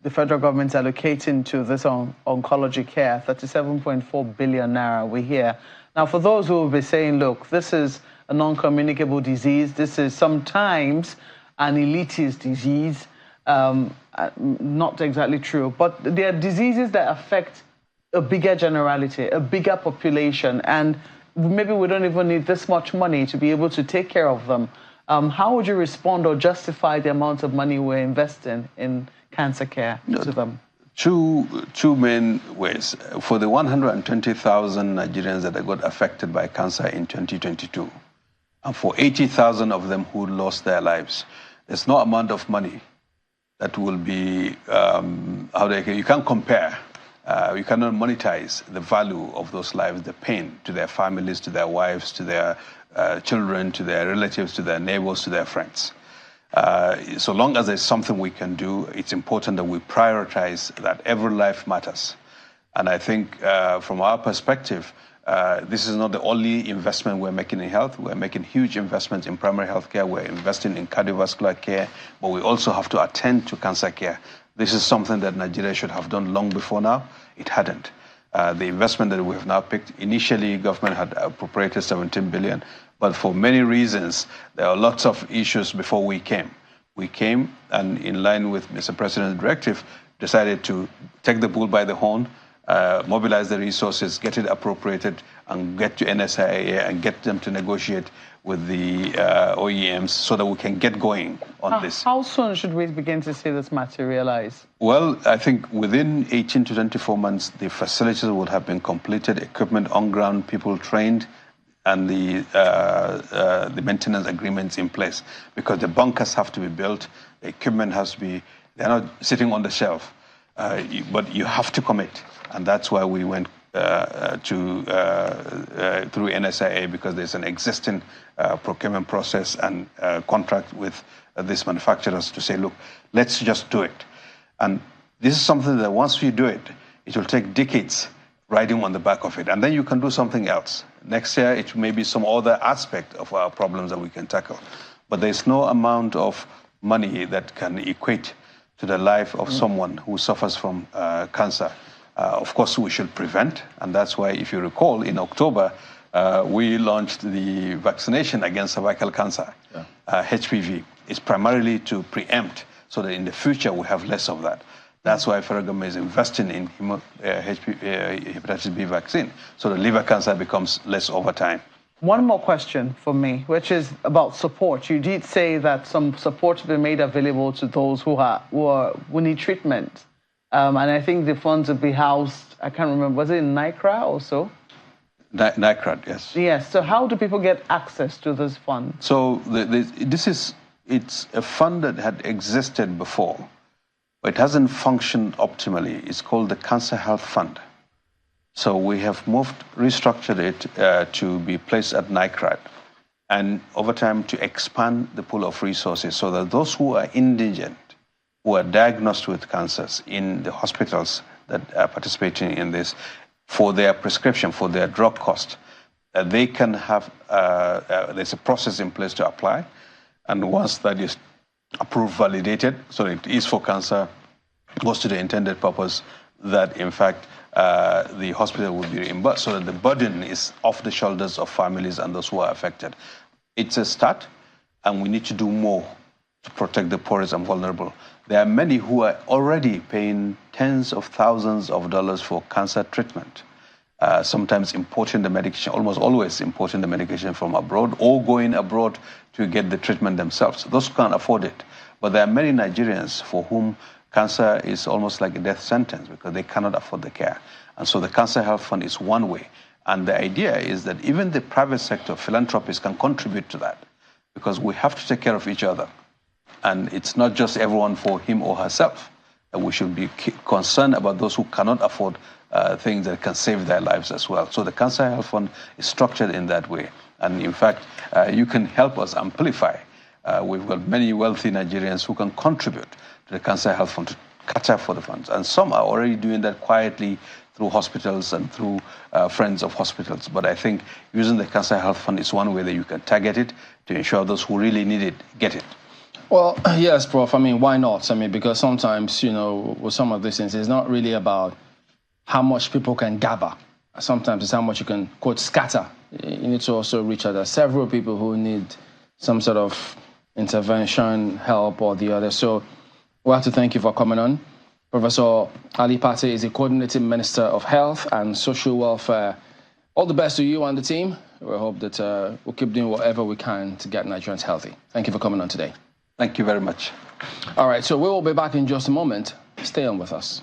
the federal government is allocating to this oncology care, 37.4 billion naira we hear. Now, for those who will be saying, look, this is a non-communicable disease, this is sometimes an elitist disease, not exactly true, but there are diseases that affect a bigger generality, a bigger population, and maybe we don't even need this much money to be able to take care of them. How would you respond or justify the amount of money we're investing in cancer care to them? Two main ways. For the 120,000 Nigerians that got affected by cancer in 2022, and for 80,000 of them who lost their lives, there's no amount of money that will be, you can't compare. You cannot monetize the value of those lives, the pain to their families, to their wives, to their children, to their relatives, to their neighbors, to their friends. So long as there's something we can do, it's important that we prioritize that every life matters. And I think from our perspective, this is not the only investment we're making in health. We're making huge investments in primary health care. We're investing in cardiovascular care, but we also have to attend to cancer care. This is something that Nigeria should have done long before now. It hadn't. The investment that we have now picked, initially government had appropriated 17 billion, but for many reasons, there are lots of issues before we came. We came and in line with Mr. President's directive, decided to take the bull by the horn, mobilize the resources, get it appropriated, and get to NSIA and get them to negotiate with the OEMs so that we can get going on this. How soon should we begin to see this materialize? Well, I think within 18 to 24 months, the facilities will have been completed, equipment on ground, people trained, and the maintenance agreements in place. Because the bunkers have to be built, the equipment has to be, they're not sitting on the shelf, but you have to commit. And that's why we went through NSIA, because there's an existing procurement process and contract with these manufacturers to say, look, let's just do it. And this is something that once we do it, it will take decades riding on the back of it. And then you can do something else. Next year, it may be some other aspect of our problems that we can tackle. But there's no amount of money that can equate to the life of someone who suffers from cancer. Of course, we should prevent, and that's why, if you recall, in October, we launched the vaccination against cervical cancer, HPV. It's primarily to preempt, so that in the future we have less of that. That's why federal government is investing in hepatitis B vaccine, so the liver cancer becomes less over time. One more question for me, which is about support. You did say that some support will be made available to those who need treatment. And I think the funds will be housed, I can't remember, was it in NICRA also? NICRA, yes. Yes, so how do people get access to this fund? So it's a fund that had existed before, but it hasn't functioned optimally. It's called the Cancer Health Fund. So we have restructured it to be placed at NICRA, and over time to expand the pool of resources so that those who are indigent, who are diagnosed with cancers in the hospitals that are participating in this, for their prescription, for their drug cost, they can have, there's a process in place to apply. And once that is approved, validated, so it is for cancer, goes to the intended purpose, that in fact the hospital will be reimbursed, so that the burden is off the shoulders of families and those who are affected. It's a start, and we need to do more to protect the poorest and vulnerable. There are many who are already paying tens of thousands of dollars for cancer treatment, sometimes importing the medication, almost always importing the medication from abroad, or going abroad to get the treatment themselves. Those who can't afford it. But there are many Nigerians for whom cancer is almost like a death sentence because they cannot afford the care. And so the Cancer Health Fund is one way. And the idea is that even the private sector, philanthropists, can contribute to that, because we have to take care of each other. And it's not just everyone for him or herself. we should be concerned about those who cannot afford things that can save their lives as well. So the Cancer Health Fund is structured in that way. And in fact, you can help us amplify. We've got many wealthy Nigerians who can contribute to the Cancer Health Fund to catch up for the funds. And some are already doing that quietly through hospitals and through friends of hospitals. But I think using the Cancer Health Fund is one way that you can target it to ensure those who really need it get it. Well, yes, Prof. I mean, why not? I mean, because sometimes, you know, with some of these things, it's not really about how much people can gather. Sometimes it's how much you can, quote, scatter. You need to also reach out. There are several people who need some sort of intervention, help, or the other. So we have to thank you for coming on. Professor Ali Pate is the Coordinating Minister of Health and Social Welfare. All the best to you and the team. We hope that we'll keep doing whatever we can to get Nigerians healthy. Thank you for coming on today. Thank you very much. All right, so we will be back in just a moment. Stay on with us.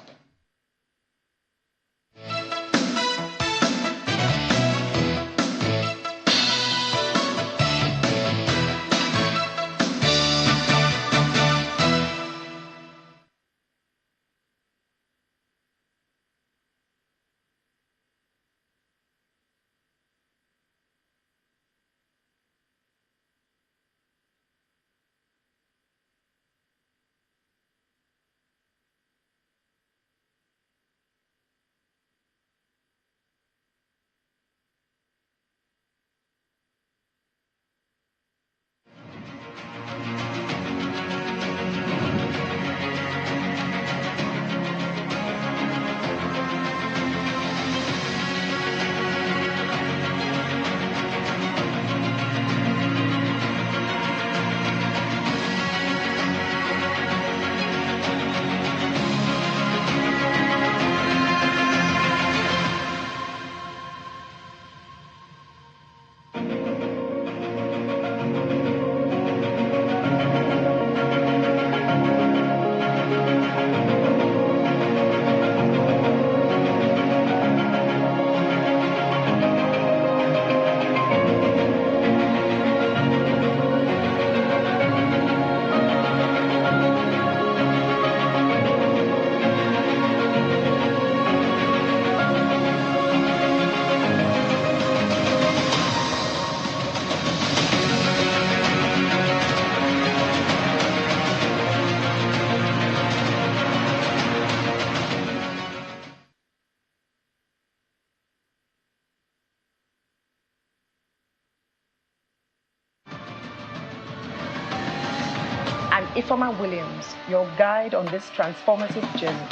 Ifeoma Williams, your guide on this transformative journey.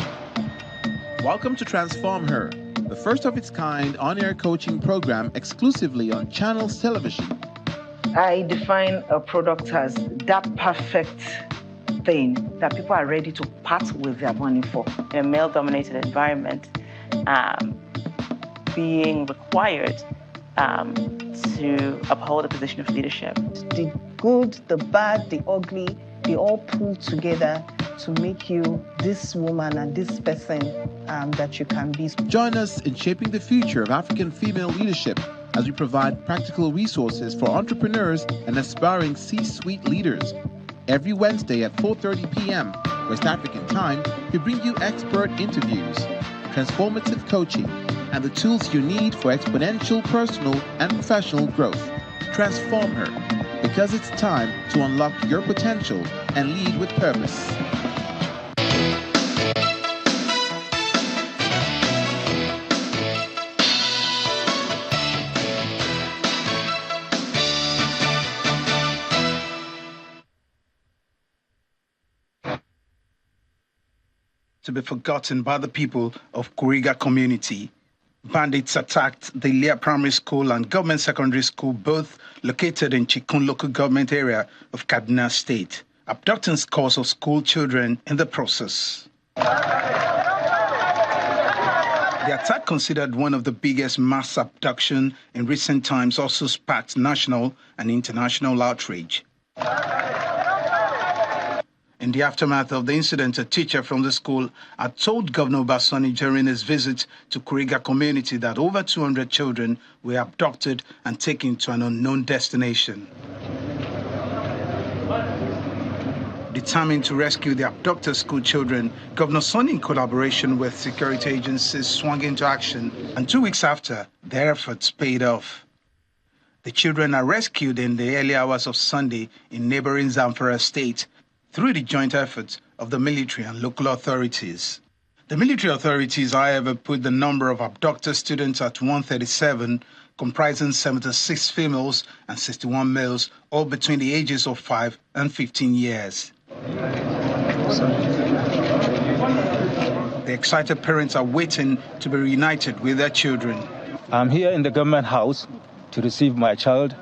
Welcome to Transform Her, the first of its kind on-air coaching program exclusively on Channels Television. I define a product as that perfect thing that people are ready to part with their money for. In a male-dominated environment, being required to uphold a position of leadership. The good, the bad, the ugly, they all pull together to make you this woman and this person that you can be. Join us in shaping the future of African female leadership as we provide practical resources for entrepreneurs and aspiring C-suite leaders. Every Wednesday at 4:30 p.m. West African time, we bring you expert interviews, transformative coaching, and the tools you need for exponential personal and professional growth. Transform Her, because it's time to unlock your potential and lead with purpose. To be forgotten by the people of Kuriga community. Bandits attacked the Leah Primary School and Government Secondary School, both located in Chikun local government area of Kaduna State, abducting scores of school children in the process. The attack, considered one of the biggest mass abduction in recent times, also sparked national and international outrage. In the aftermath of the incident, a teacher from the school had told Governor Basani during his visit to Kuriga community that over 200 children were abducted and taken to an unknown destination. The Determined to rescue the abducted school children, Governor Sonny, in collaboration with security agencies, swung into action, and 2 weeks after, their efforts paid off. The children are rescued in the early hours of Sunday in neighboring Zamfara State through the joint efforts of the military and local authorities. The military authorities, however, put the number of abducted students at 137, comprising 76 females and 61 males, all between the ages of 5 and 15 years. The excited parents are waiting to be reunited with their children. I'm here in the government house to receive my child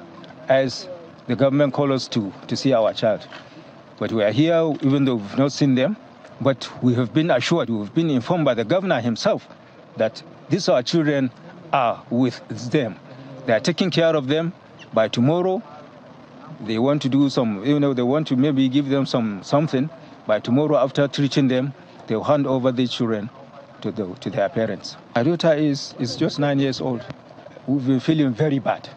as the government called us to see our child. But we are here even though we've not seen them, but we have been assured, we've been informed by the governor himself that these our children are with them. They are taking care of them. By tomorrow, they want to do some, they want to maybe give them something. By tomorrow, after treating them, they'll hand over the children to their parents. My daughter is just 9 years old. We've been feeling very bad,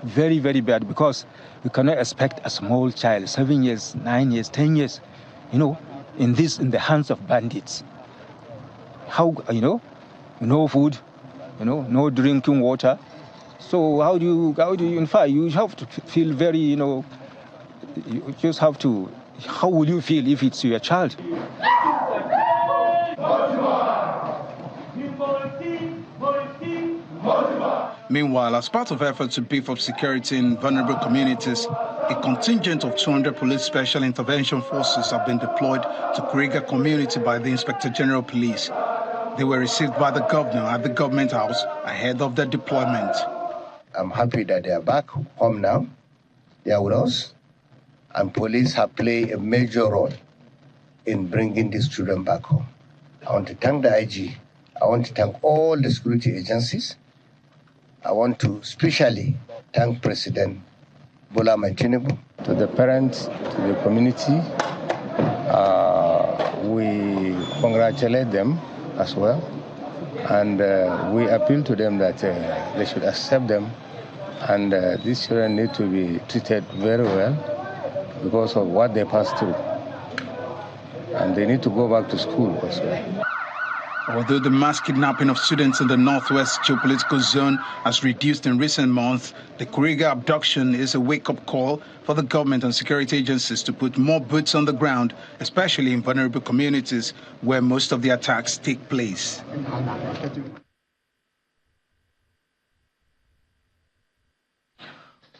very, very bad, because we cannot expect a small child, 7 years, 9 years, 10 years, in the hands of bandits. How, no food, no drinking water. So how do you, in fact, you have to feel very, you just have to, how will you feel if it's your child? Meanwhile, as part of efforts to beef up security in vulnerable communities, a contingent of 200 police special intervention forces have been deployed to Kuriga community by the Inspector General Police. They were received by the governor at the government house ahead of their deployment. I'm happy that they are back home now. They are with us. And police have played a major role in bringing these children back home. I want to thank the IG. I want to thank all the security agencies. I want to especially thank President Bola Tinubu. To the parents, to the community, we congratulate them as well. And we appeal to them that they should accept them. And these children need to be treated very well because of what they passed through. And they need to go back to school as well. Although the mass kidnapping of students in the Northwest geopolitical zone has reduced in recent months, the Kuriga abduction is a wake-up call for the government and security agencies to put more boots on the ground, especially in vulnerable communities where most of the attacks take place.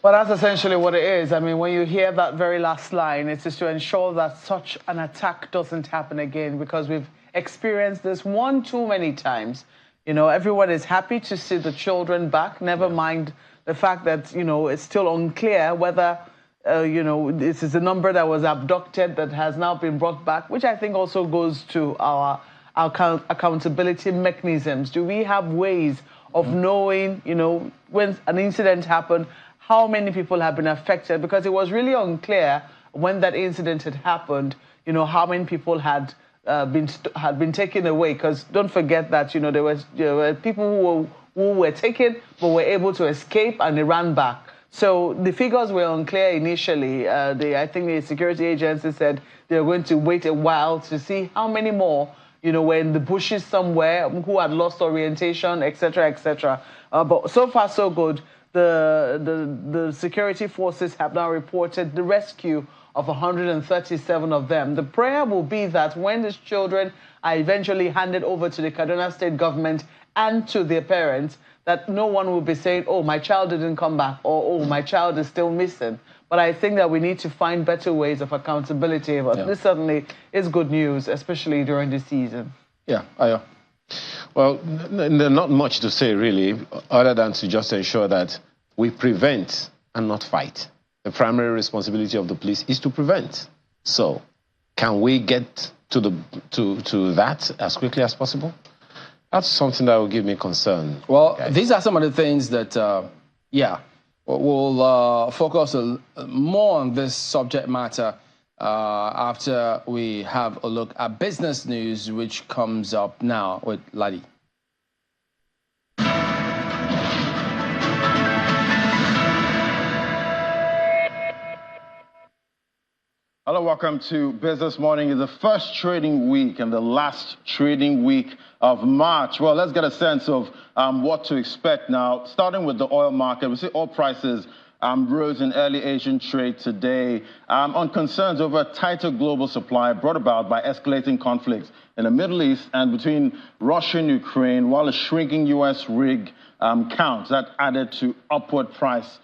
Well, that's essentially what it is. I mean, when you hear that very last line, it's just to ensure that such an attack doesn't happen again, because we've experienced this one too many times. Everyone is happy to see the children back, never mind the fact that, it's still unclear whether, this is a number that was abducted that has now been brought back, which I think also goes to our accountability mechanisms. Do we have ways of knowing, when an incident happened, how many people have been affected? Because it was really unclear when that incident had happened, how many people had been taken away. Because don't forget that, there were people who were taken but were able to escape and they ran back. So the figures were unclear initially. I think the security agency said they were going to wait a while to see how many more, were in the bushes somewhere, who had lost orientation, etc., etc. But so far, so good. The security forces have now reported the rescue of 137 of them. The prayer will be that when these children are eventually handed over to the Kaduna State government and to their parents, that no one will be saying, oh, my child didn't come back, or oh, my child is still missing. But I think that we need to find better ways of accountability. But this certainly is good news, especially during this season. Yeah, well, not much to say, really, other than to just ensure that we prevent and not fight. The primary responsibility of the police is to prevent. So, can we get to that as quickly as possible? That's something that will give me concern. Well, these are some of the things that, we'll focus more on this subject matter after we have a look at business news, which comes up now with Ladi. Hello, welcome to Business Morning. It's the first trading week and the last trading week of March. Well, let's get a sense of what to expect now. Starting with the oil market, we see oil prices rose in early Asian trade today on concerns over tighter global supply brought about by escalating conflicts in the Middle East and between Russia and Ukraine, while a shrinking U.S. rig count that added to upward price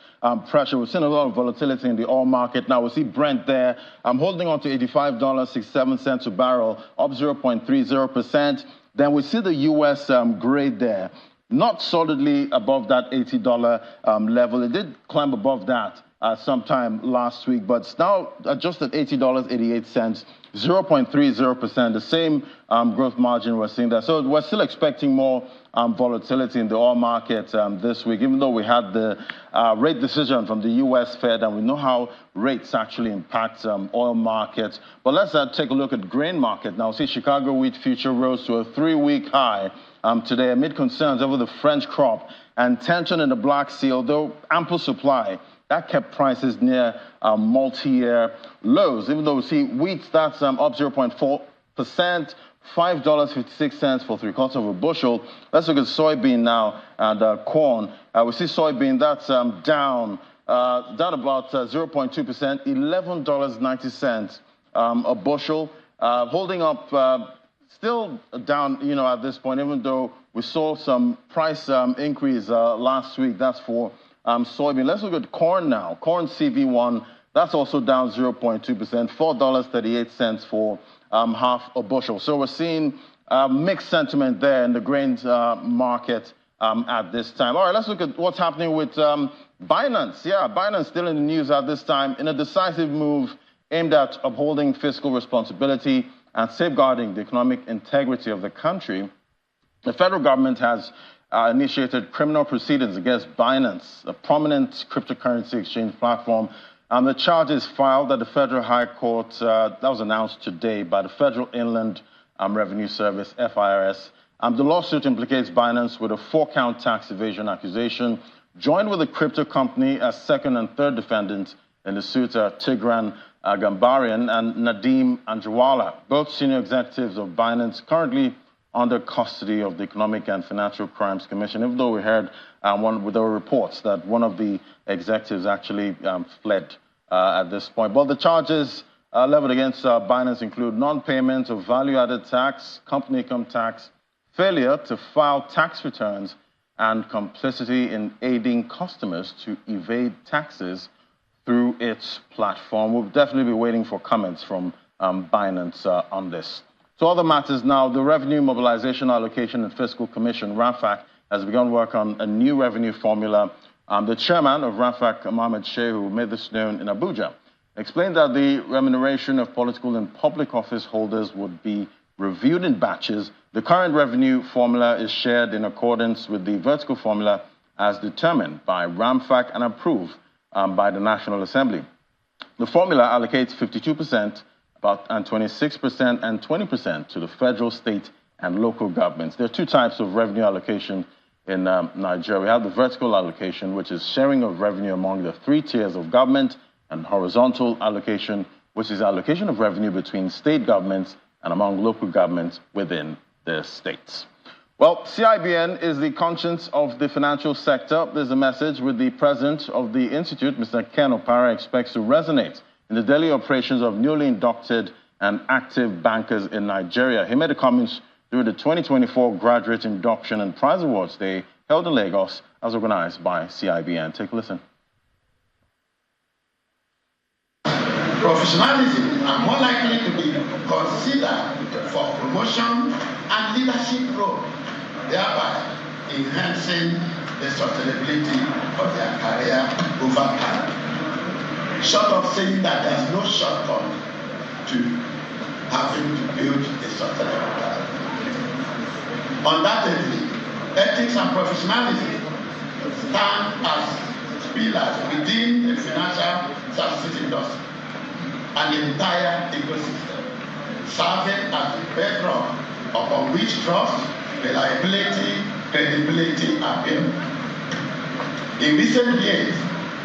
pressure. We've seen a lot of volatility in the oil market. Now we see Brent there holding on to $85.67 a barrel, up 0.30%. Then we see the U.S. grade there, not solidly above that $80 level. It did climb above that sometime last week, but it's now just at $80.88, 0.30%, the same growth margin we're seeing there. So we're still expecting more volatility in the oil market this week, even though we had the rate decision from the U.S. Fed, and we know how rates actually impact oil markets. But let's take a look at grain market. Now, see Chicago wheat future rose to a 3-week high today amid concerns over the French crop and tension in the Black Sea, although ample supply. That kept prices near multi-year lows. Even though we see wheat, that's up 0.4%, $5.56 for 3/4 of a bushel. Let's look at soybean now and corn. We see soybean, that's down about 0.2%, $11.90 a bushel, holding up, still down, at this point, even though we saw some price increase last week. That's for soybean. Let's look at corn now. Corn CV1, that's also down 0.2%, $4.38 for half a bushel. So we're seeing mixed sentiment there in the grains market at this time. All right, let's look at what's happening with Binance. Yeah, Binance still in the news at this time in a decisive move aimed at upholding fiscal responsibility and safeguarding the economic integrity of the country. The federal government has initiated criminal proceedings against Binance, a prominent cryptocurrency exchange platform. The charges filed at the Federal High Court, that was announced today by the Federal Inland Revenue Service, FIRS. The lawsuit implicates Binance with a 4-count tax evasion accusation, joined with the crypto company as second and third defendants in the suit are Tigran Gambarian and Nadeem Anjawala, both senior executives of Binance, currently under custody of the Economic and Financial Crimes Commission, even though we heard there were reports that one of the executives actually fled at this point. But the charges leveled against Binance include non-payment of value-added tax, company income tax, failure to file tax returns, and complicity in aiding customers to evade taxes through its platform. We'll definitely be waiting for comments from Binance on this. So other matters now, the Revenue Mobilization Allocation and Fiscal Commission, RAFAC, has begun work on a new revenue formula. The chairman of RAFAC, Mohamed Shehu, made this known in Abuja, explained that the remuneration of political and public office holders would be reviewed in batches. The current revenue formula is shared in accordance with the vertical formula as determined by RAMFAC and approved by the National Assembly. The formula allocates 52%, and 26% and 20% to the federal, state, and local governments. There are two types of revenue allocation in Nigeria. We have the vertical allocation, which is sharing of revenue among the 3 tiers of government, and horizontal allocation, which is allocation of revenue between state governments and among local governments within the states. Well, CIBN is the conscience of the financial sector. There's a message with the president of the institute, Mr. Ken Opara, expects to resonate in the daily operations of newly inducted and active bankers in Nigeria. He made the comments during the 2024 Graduate Induction and Prize Awards Day held in Lagos as organized by CIBN. Take a listen. Professionalism are more likely to be considered for promotion and leadership role, thereby enhancing the sustainability of their career over time. Short of saying that there's no shortcut to having to build a sustainable career. Undoubtedly, ethics and professionalism stand as pillars within the financial services industry and the entire ecosystem, serving as the bedrock upon which trust, reliability, credibility are built. In recent years,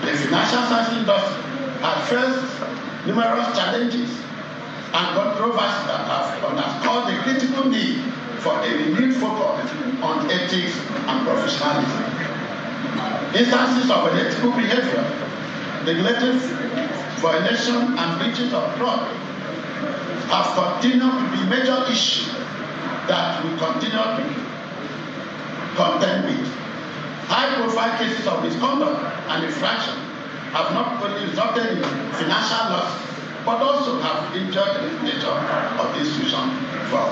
the financial services industry had faced numerous challenges and controversies that have underscored the critical need for a renewed focus on ethics and professionalism. Instances of unethical behavior, neglected violation and breaches of law have continued to be major issues that we continue to contend with. High-profile cases of misconduct and infraction have not only resulted in financial loss, but also have injured the nature of the institution for.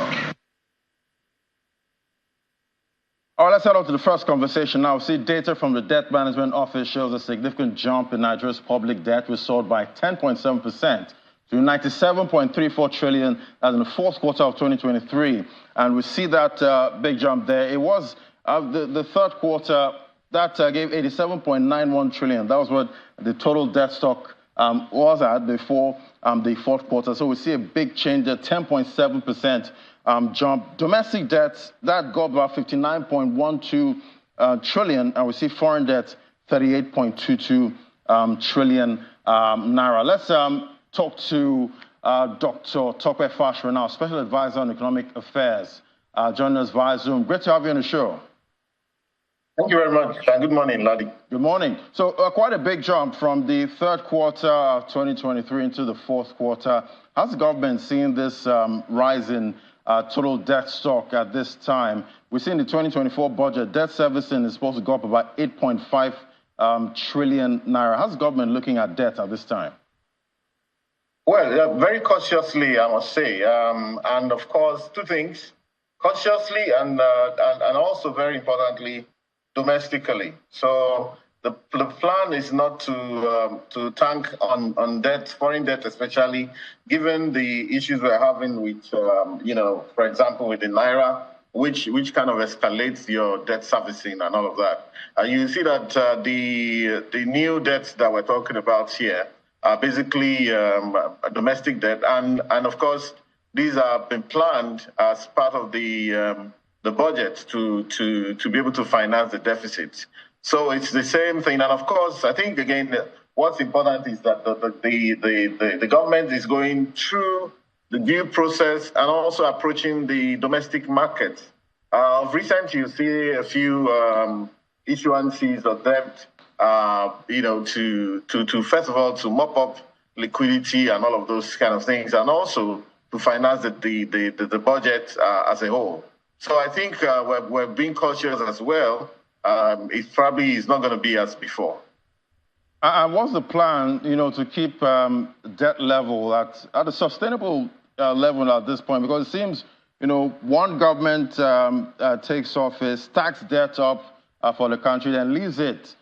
All right, let's head on to the first conversation now. See, data from the Debt Management Office shows a significant jump in Nigeria's public debt, which soared by 10.7% to 97.34 trillion as in the fourth quarter of 2023. And we see that big jump there. It was the third quarter that gave 87.91 trillion. That was what the total debt stock was at before the fourth quarter. So we see a big change there, 10.7% jump. Domestic debt, that got about 59.12 trillion, and we see foreign debt, 38.22 trillion naira. Let's talk to Dr. Tope Fashra now, Special Advisor on Economic Affairs, joining us via Zoom. Great to have you on the show. Thank you very much, and good morning, Ladi. Good morning. So quite a big jump from the third quarter of 2023 into the fourth quarter. How's the government seeing this rise in total debt stock at this time? We see in the 2024 budget, debt servicing is supposed to go up about 8.5 trillion naira. How's the government looking at debt at this time? Well, very cautiously, I must say. And of course, two things, cautiously and also very importantly, domestically. So the plan is not to tank on debt, foreign debt especially, given the issues we're having with, for example, with the Naira, which kind of escalates your debt servicing and all of that. And you see that the new debts that we're talking about here are basically domestic debt. And of course, these have been planned as part of the budget to be able to finance the deficit. So it's the same thing. And of course, I think, again, what's important is that the government is going through the due process and also approaching the domestic market. Of recent, you see a few issuances of debt, to first of all, to mop up liquidity and all of those kind of things, and also to finance the budget as a whole. So I think we're being cautious as well. It probably is not going to be as before. And what's the plan, to keep debt level at a sustainable level at this point? Because it seems, one government takes office, stacks debt up for the country, then leaves it,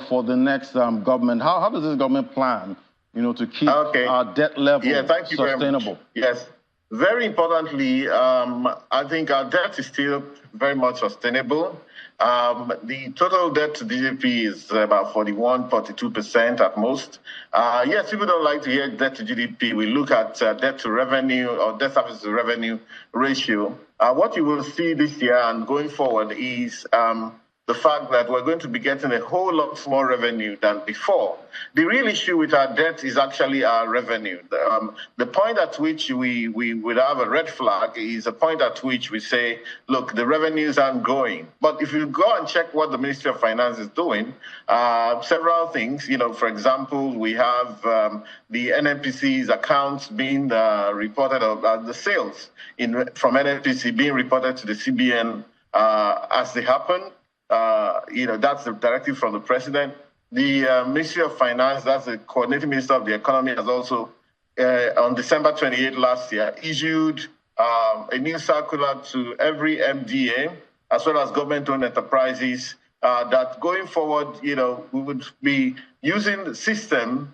for the next government. How does this government plan, to keep our debt level sustainable? Yes. Very importantly, I think our debt is still very much sustainable. The total debt to GDP is about 42% at most. Yes, people don't like to hear debt to GDP. We look at debt to revenue or debt service to revenue ratio. What you will see this year and going forward is the fact that we're going to be getting a whole lot more revenue than before. The real issue with our debt is actually our revenue. The point at which we would have a red flag is a point at which we say, look, the revenues aren't growing. But if you go and check what the Ministry of Finance is doing, several things, for example, we have the NNPC's accounts being reported, the sales from NNPC being reported to the CBN as they happen. That's the directive from the president. The Ministry of Finance, that's the coordinating minister of the economy, has also, on December 28 last year, issued a new circular to every MDA, as well as government-owned enterprises, that going forward, we would be using the system,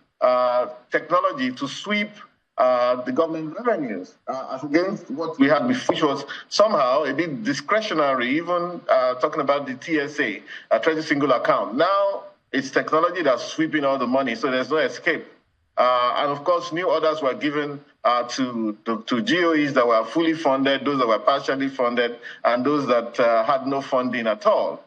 technology to sweep the government revenues as against what we had before, which was somehow a bit discretionary, even talking about the TSA, Treasury Single Account. Now it's technology that's sweeping all the money, so there's no escape. And of course, new orders were given to GOEs that were fully funded, those that were partially funded, and those that had no funding at all.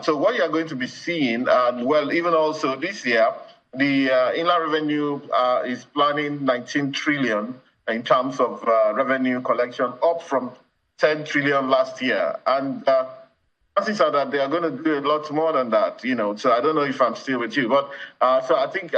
So what you're going to be seeing, even also this year, the Inland Revenue is planning 19 trillion in terms of revenue collection, up from 10 trillion last year. And chances are that they are going to do a lot more than that, So I don't know if I'm still with you, but so I think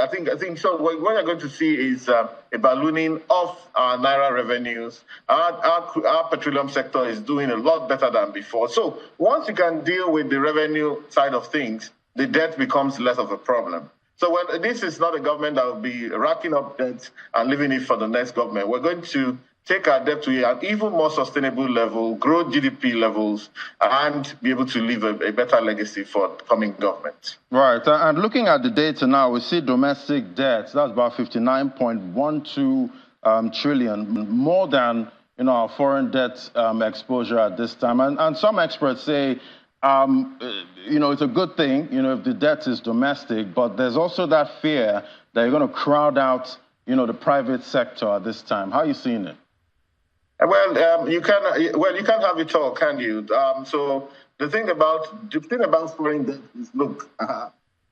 so. What you're going to see is a ballooning of our naira revenues. Our petroleum sector is doing a lot better than before. So once you can deal with the revenue side of things, the debt becomes less of a problem. So this is not a government that will be racking up debt and leaving it for the next government. We're going to take our debt to an even more sustainable level, grow GDP levels, and be able to leave a better legacy for the coming government. Right. And looking at the data now, we see domestic debt, that's about 59.12 trillion, more than our foreign debt exposure at this time. And some experts say, it's a good thing, if the debt is domestic, but there's also that fear that you're going to crowd out, the private sector at this time. How are you seeing it? Well, you can't have it all, can you? So the thing about foreign debt is, look,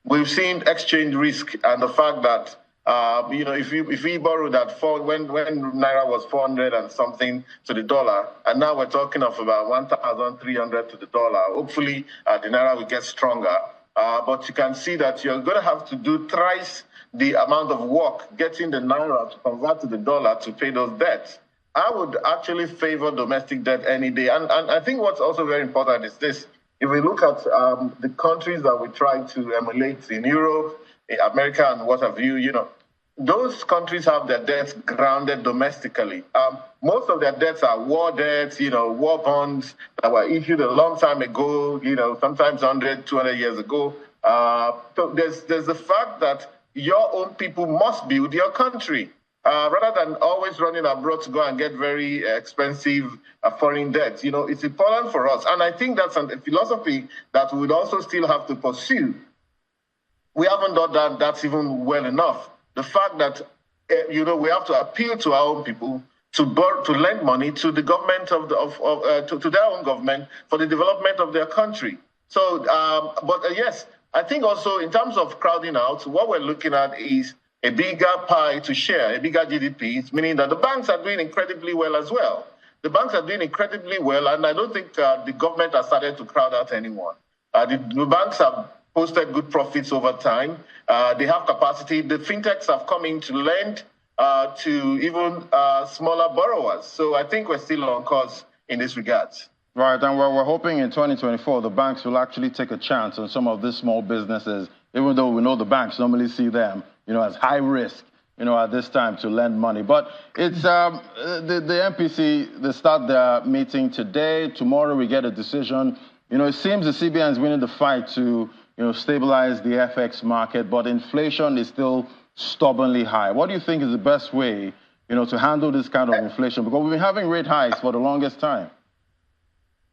we've seen exchange risk and the fact that if we borrowed when naira was 400 and something to the dollar, and now we're talking of about 1,300 to the dollar. Hopefully, the naira will get stronger. But you can see that you're going to have to do thrice the amount of work getting the naira to convert to the dollar to pay those debts. I would actually favor domestic debt any day. And I think what's also very important is this. If we look at the countries that we try to emulate in Europe, in America, and what have you, those countries have their debts grounded domestically. Most of their debts are war debts, war bonds that were issued a long time ago, sometimes 100, 200 years ago. So there's the fact that your own people must build your country. Rather than always running abroad to go and get very expensive foreign debt. It's important for us. And I think that's a philosophy that we would also still have to pursue. We haven't done that's even well enough. The fact that, we have to appeal to our own people to lend money to the government to their own government for the development of their country. So, yes, I think also in terms of crowding out, what we're looking at is a bigger pie to share, a bigger GDP, meaning that the banks are doing incredibly well as well. The banks are doing incredibly well, and I don't think the government has started to crowd out anyone. The banks have posted good profits over time. They have capacity. The fintechs have come in to lend to even smaller borrowers. So I think we're still on course in this regard. Right, and we're hoping in 2024 the banks will actually take a chance on some of these small businesses, even though we know the banks normally see them as high risk, at this time to lend money. But it's the MPC, they start their meeting today. Tomorrow we get a decision. It seems the CBN is winning the fight to, stabilize the FX market, but inflation is still stubbornly high. What do you think is the best way, to handle this kind of inflation? Because we've been having rate hikes for the longest time.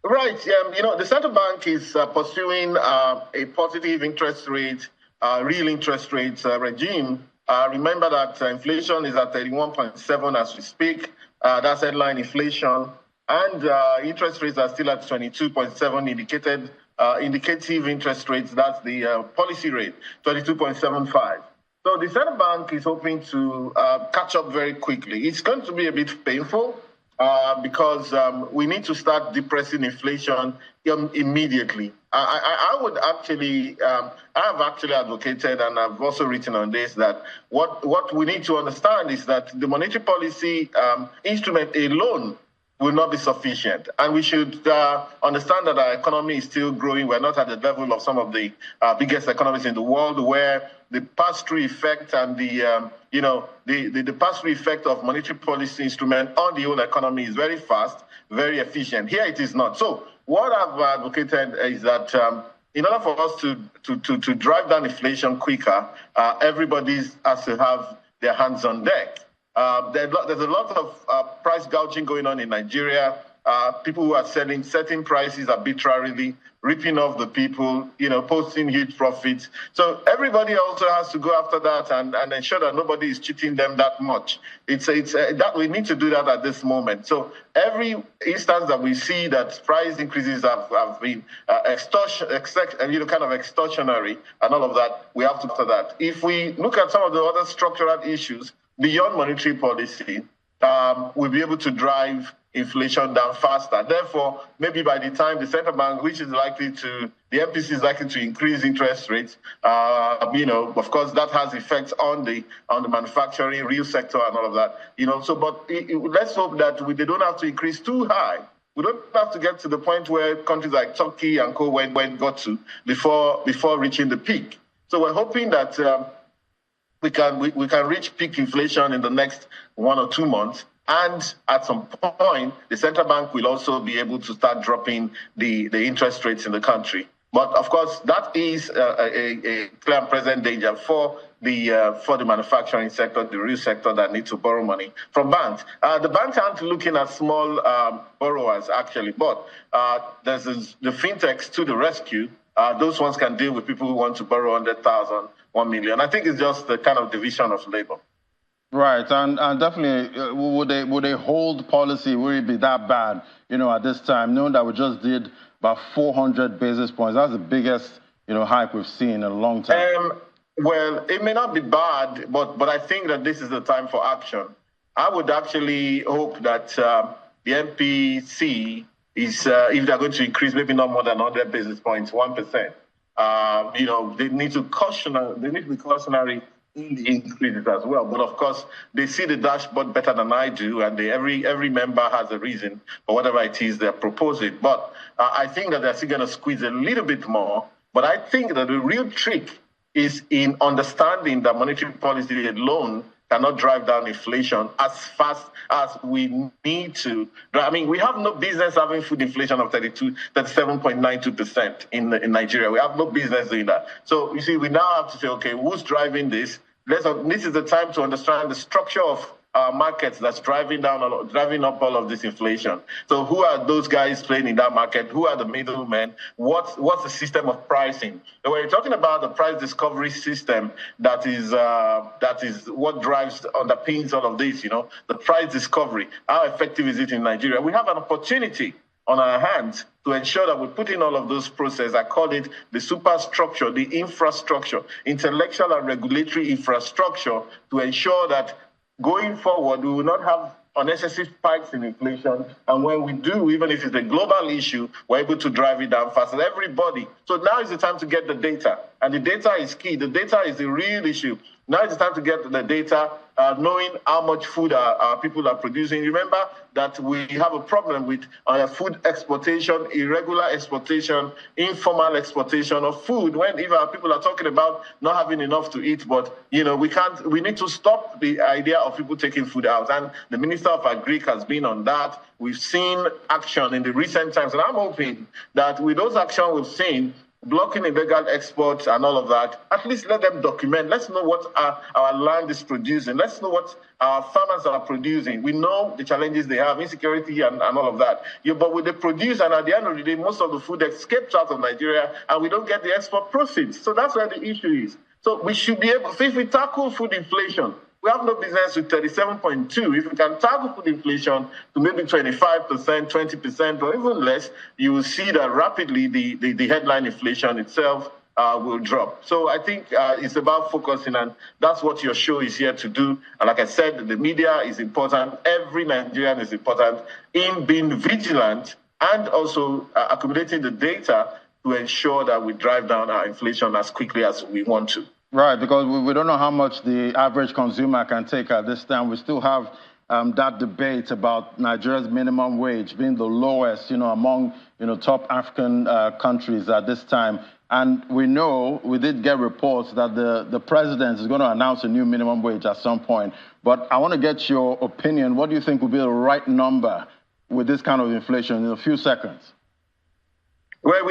Right. The central bank is pursuing a positive interest rate, real interest rates regime. Remember that inflation is at 31.7 as we speak. That's headline inflation. And interest rates are still at 22.7 indicative interest rates. That's the policy rate, 22.75. So the central bank is hoping to catch up very quickly. It's going to be a bit painful because we need to start depressing inflation immediately. I would actually, I have actually advocated, and I've also written on this, that what we need to understand is that the monetary policy instrument alone will not be sufficient. And we should understand that our economy is still growing. We're not at the level of some of the biggest economies in the world, where the pass-through effect and the pass-through effect of monetary policy instrument on the whole economy is very fast, very efficient. Here it is not. So what I've advocated is that in order for us to drive down inflation quicker, everybody has to have their hands on deck. There's a lot of price gouging going on in Nigeria. people who are selling certain prices arbitrarily, ripping off the people, posting huge profits. So everybody also has to go after that and ensure that nobody is cheating them that much. It's that we need to do that at this moment. So every instance that we see that price increases have been extortionary and all of that, we have to do that. If we look at some of the other structural issues beyond monetary policy, we'll be able to drive inflation down faster. Therefore, maybe by the time the central bank, the MPC is likely to increase interest rates, of course, that has effects on the manufacturing, real sector and all of that, let's hope that they don't have to increase too high. We don't have to get to the point where countries like Turkey and co got to before reaching the peak. So we're hoping that we can reach peak inflation in the next 1 or 2 months. And at some point, the central bank will also be able to start dropping the interest rates in the country. But of course, that is a clear and present danger for the manufacturing sector, the real sector that needs to borrow money from banks. The banks aren't looking at small borrowers, actually, but there's the fintechs to the rescue. Those ones can deal with people who want to borrow 100,000, 1 million. I think it's just the kind of division of labor. Right, and definitely, would they hold policy? Would it be that bad, at this time, knowing that we just did about 400 basis points? That's the biggest, hike we've seen in a long time. Well, it may not be bad, but I think that this is the time for action. I would actually hope that the MPC is, if they're going to increase, maybe not more than 100 basis points, 1%. They need to be cautionary in the increases as well. But of course, they see the dashboard better than I do, and every member has a reason for whatever it is they're proposing. But I think that they're still going to squeeze a little bit more. But I think that the real trick is in understanding that monetary policy alone cannot drive down inflation as fast as we need to. I mean, we have no business having food inflation of 37.92% in Nigeria. We have no business doing that. So you see, we now have to say, okay, who's driving this? This is the time to understand the structure of markets that's driving up all of this inflation. So who are those guys playing in that market? Who are the middlemen? What's the system of pricing? And when you're talking about the price discovery system, that is what underpins all of this, the price discovery. How effective is it in Nigeria? We have an opportunity on our hands to ensure that we put in all of those processes. I call it the superstructure, the infrastructure, intellectual and regulatory infrastructure, to ensure that going forward, we will not have unnecessary spikes in inflation. And when we do, even if it's a global issue, we're able to drive it down faster. Everybody. So now is the time to get the data. And the data is key. The data is the real issue. Now it's time to get the data, knowing how much food our people are producing. Remember that we have a problem with food exportation, irregular exportation, informal exportation of food. When even our people are talking about not having enough to eat, but we need to stop the idea of people taking food out. And the Minister of Agric has been on that. We've seen action in the recent times, and I'm hoping that with those actions we've seen, blocking illegal exports and all of that, at least let them document. Let's know what our land is producing. Let's know what our farmers are producing. We know the challenges they have, insecurity and all of that. But with the produce, and at the end of the day, most of the food escapes out of Nigeria, and we don't get the export profits. So that's where the issue is. So we should be able, if we tackle food inflation, we have no business with 37.2. If we can tackle food inflation to maybe 25%, 20%, or even less, you will see that rapidly the headline inflation itself will drop. So I think it's about focusing, and that's what your show is here to do. And like I said, the media is important. Every Nigerian is important in being vigilant and also accumulating the data to ensure that we drive down our inflation as quickly as we want to. Right, because we don't know how much the average consumer can take at this time. We still have that debate about Nigeria's minimum wage being the lowest, among, top African countries at this time. And we did get reports that the president is going to announce a new minimum wage at some point. But I want to get your opinion. What do you think would be the right number with this kind of inflation in a few seconds? Well,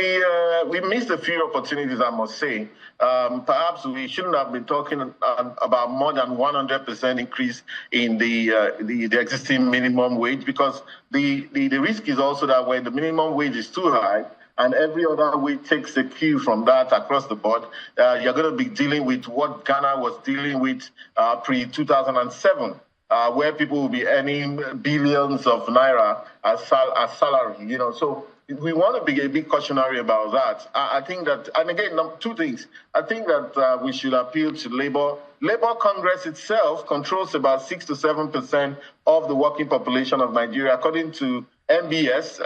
we missed a few opportunities, I must say. Perhaps we shouldn't have been talking about more than 100% increase in the existing minimum wage, because the risk is also that when the minimum wage is too high and every other wage takes a cue from that across the board, you're going to be dealing with what Ghana was dealing with pre-2007. Where people will be earning billions of naira as salary, So we want to be a bit cautionary about that. I think that, and again, two things. I think that we should appeal to Labour. Labour Congress itself controls about 6 to 7% of the working population of Nigeria, according to MBS,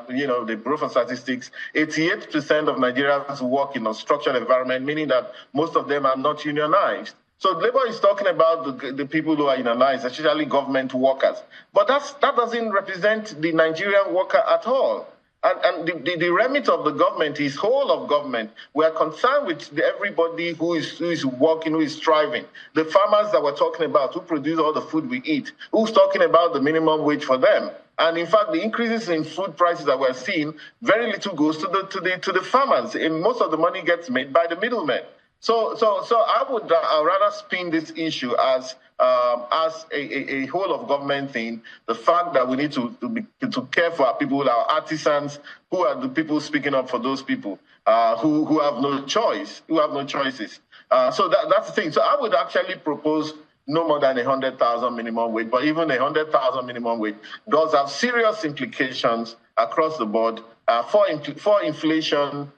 the Bureau for Statistics. 88% of Nigerians work in a structured environment, meaning that most of them are not unionized. So Labour is talking about the people who are unionized, especially government workers. But that doesn't represent the Nigerian worker at all. And the remit of the government is whole of government. We are concerned with everybody who is working, who is striving. The farmers that we're talking about, who produce all the food we eat, who's talking about the minimum wage for them. And in fact, the increases in food prices that we're seeing, very little goes to the farmers. And most of the money gets made by the middlemen. So I would rather spin this issue as a whole of government thing. The fact that we need to care for our people, our artisans, who are the people speaking up for those people who have no choice, who have no choices. So that's the thing. So I would actually propose no more than 100,000 minimum wage, but even 100,000 minimum wage does have serious implications across the board for inflation.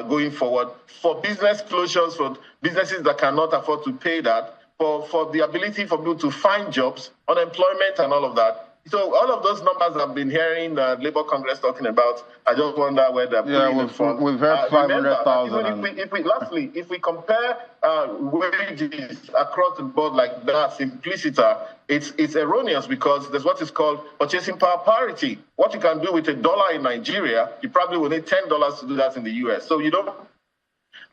Going forward, for business closures, for businesses that cannot afford to pay that, for the ability for people to find jobs, unemployment and all of that. So all of those numbers I've been hearing the Labour Congress talking about, I just wonder where they're putting it from. We've heard 500,000. If we compare wages across the board like that, simpliciter, it's erroneous, because there's what is called purchasing power parity. What you can do with $1 in Nigeria, you probably will need $10 to do that in the US. So you don't.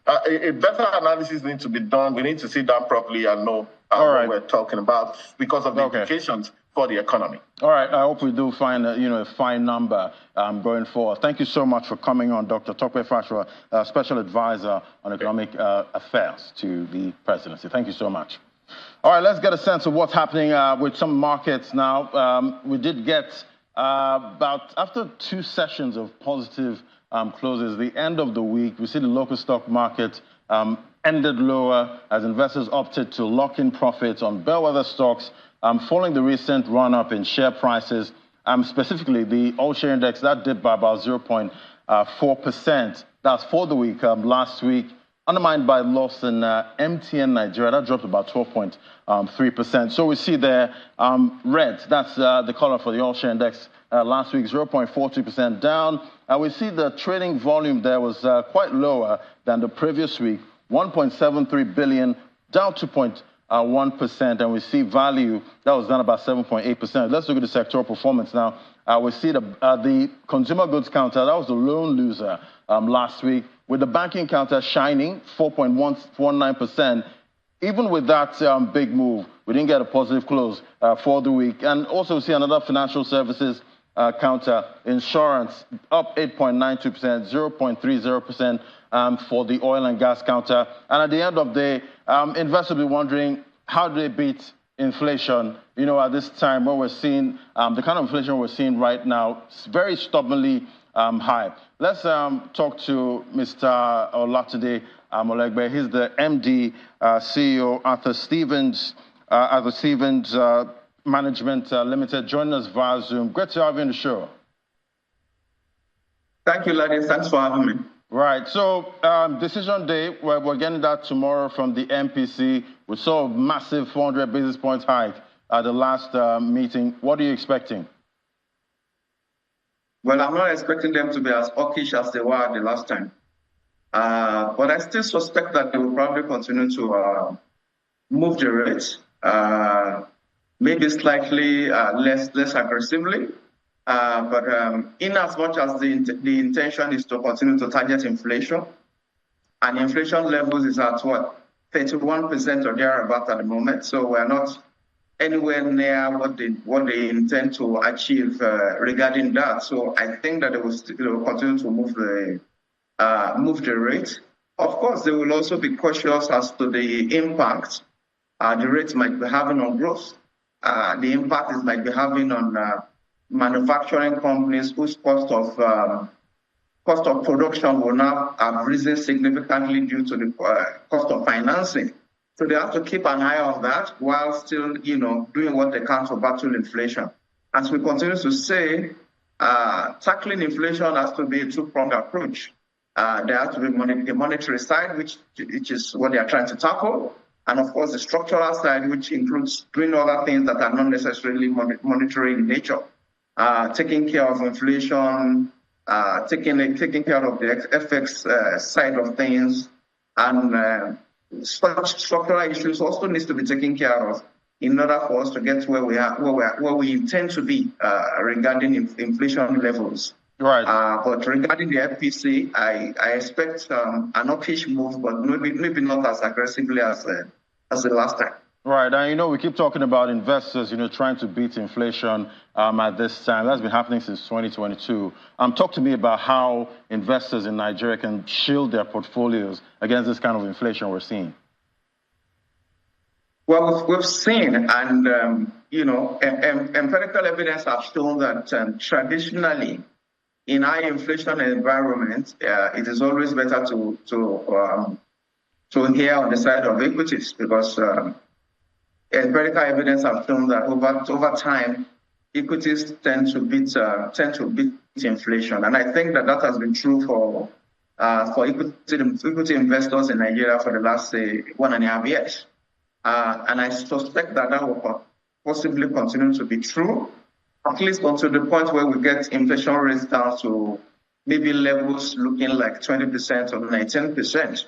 A better analysis needs to be done. We need to sit down properly and know what we're talking about, because of the implications for the economy. All right. I hope we do find a fine number going forward. Thank you so much for coming on, Dr. Tope Fashua, Special Advisor on Economic Affairs to the Presidency. Thank you so much. All right, let's get a sense of what's happening with some markets now. We did get after 2 sessions of positive closes, the end of the week, we see the local stock market ended lower as investors opted to lock in profits on bellwether stocks following the recent run-up in share prices. Specifically, the all-share index, that dipped by about 0.4%. That's for the week. Last week, undermined by loss in MTN Nigeria, that dropped about 12.3%. So we see there red, that's the color for the all-share index. Last week, 0.42% down. We see the trading volume there was quite lower than the previous week, 1.73 billion, down 2.1%, and we see value that was down about 7.8%. Let's look at the sectoral performance now. We see the consumer goods counter, that was the lone loser last week, with the banking counter shining 4.19%. Even with that big move, we didn't get a positive close for the week. And also we see another financial services counter, insurance, up 8.92%, 0.30%. For the oil and gas counter. And at the end of the day, investors will be wondering, how do they beat inflation? At this time where we're seeing the kind of inflation we're seeing right now, it's very stubbornly high. Let's talk to Mr. Olatunde Molegbe. He's the MD, CEO, Arthur Stevens Management Limited, joining us via Zoom. Great to have you on the show. Thank you, Ladi. Thanks for having me. Right. So decision day, we're getting that tomorrow from the MPC. We saw a massive 400 basis points hike at the last meeting. What are you expecting? Well, I'm not expecting them to be as hawkish as they were the last time. But I still suspect that they will probably continue to move the rate, maybe slightly less aggressively. But in as much as the intention is to continue to target inflation, and inflation levels is at what, 31% or thereabout at the moment. So we're not anywhere near what they intend to achieve regarding that. So I think that they will continue to move the rate. Of course, they will also be cautious as to the impact the rate might be having on growth. The impact it might be having on manufacturing companies whose cost of production will now have risen significantly due to the cost of financing. So they have to keep an eye on that while still, doing what they can to battle inflation. As we continue to say, tackling inflation has to be a two-pronged approach. There has to be the monetary side, which is what they are trying to tackle, and of course the structural side, which includes doing other things that are not necessarily monetary in nature, taking care of inflation, taking care of the FX side of things, and structural issues also needs to be taken care of in order for us to get where we intend to be regarding inflation levels. Right. But regarding the FPC, I expect an uppish move, but maybe not as aggressively as the last time. Right, and we keep talking about investors, trying to beat inflation at this time. That's been happening since 2022. Talk to me about how investors in Nigeria can shield their portfolios against this kind of inflation we're seeing. Well, we've seen, and empirical evidence has shown that traditionally, in high inflation environment, it is always better to err on the side of equities because empirical evidence has shown that over time, equities tend to beat inflation, and I think that has been true for equity investors in Nigeria for the last 1.5 years, and I suspect that will possibly continue to be true, at least until the point where we get inflation rates down to maybe levels looking like 20% or 19%.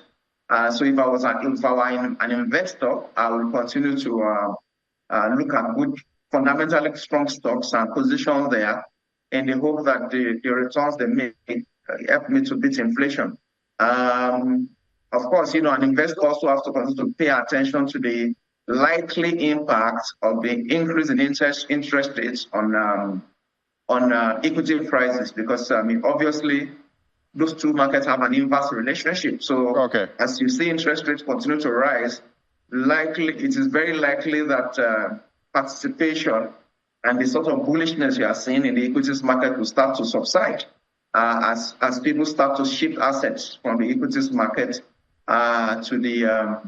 So if I were an investor, I would continue to look at good, fundamentally strong stocks and position there in the hope that the returns they make help me to beat inflation. Of course, an investor also has to continue to pay attention to the likely impact of the increase in interest rates on equity prices, because obviously those two markets have an inverse relationship. So as you see interest rates continue to rise, it is very likely that participation and the sort of bullishness you are seeing in the equities market will start to subside as people start to shift assets from the equities market to the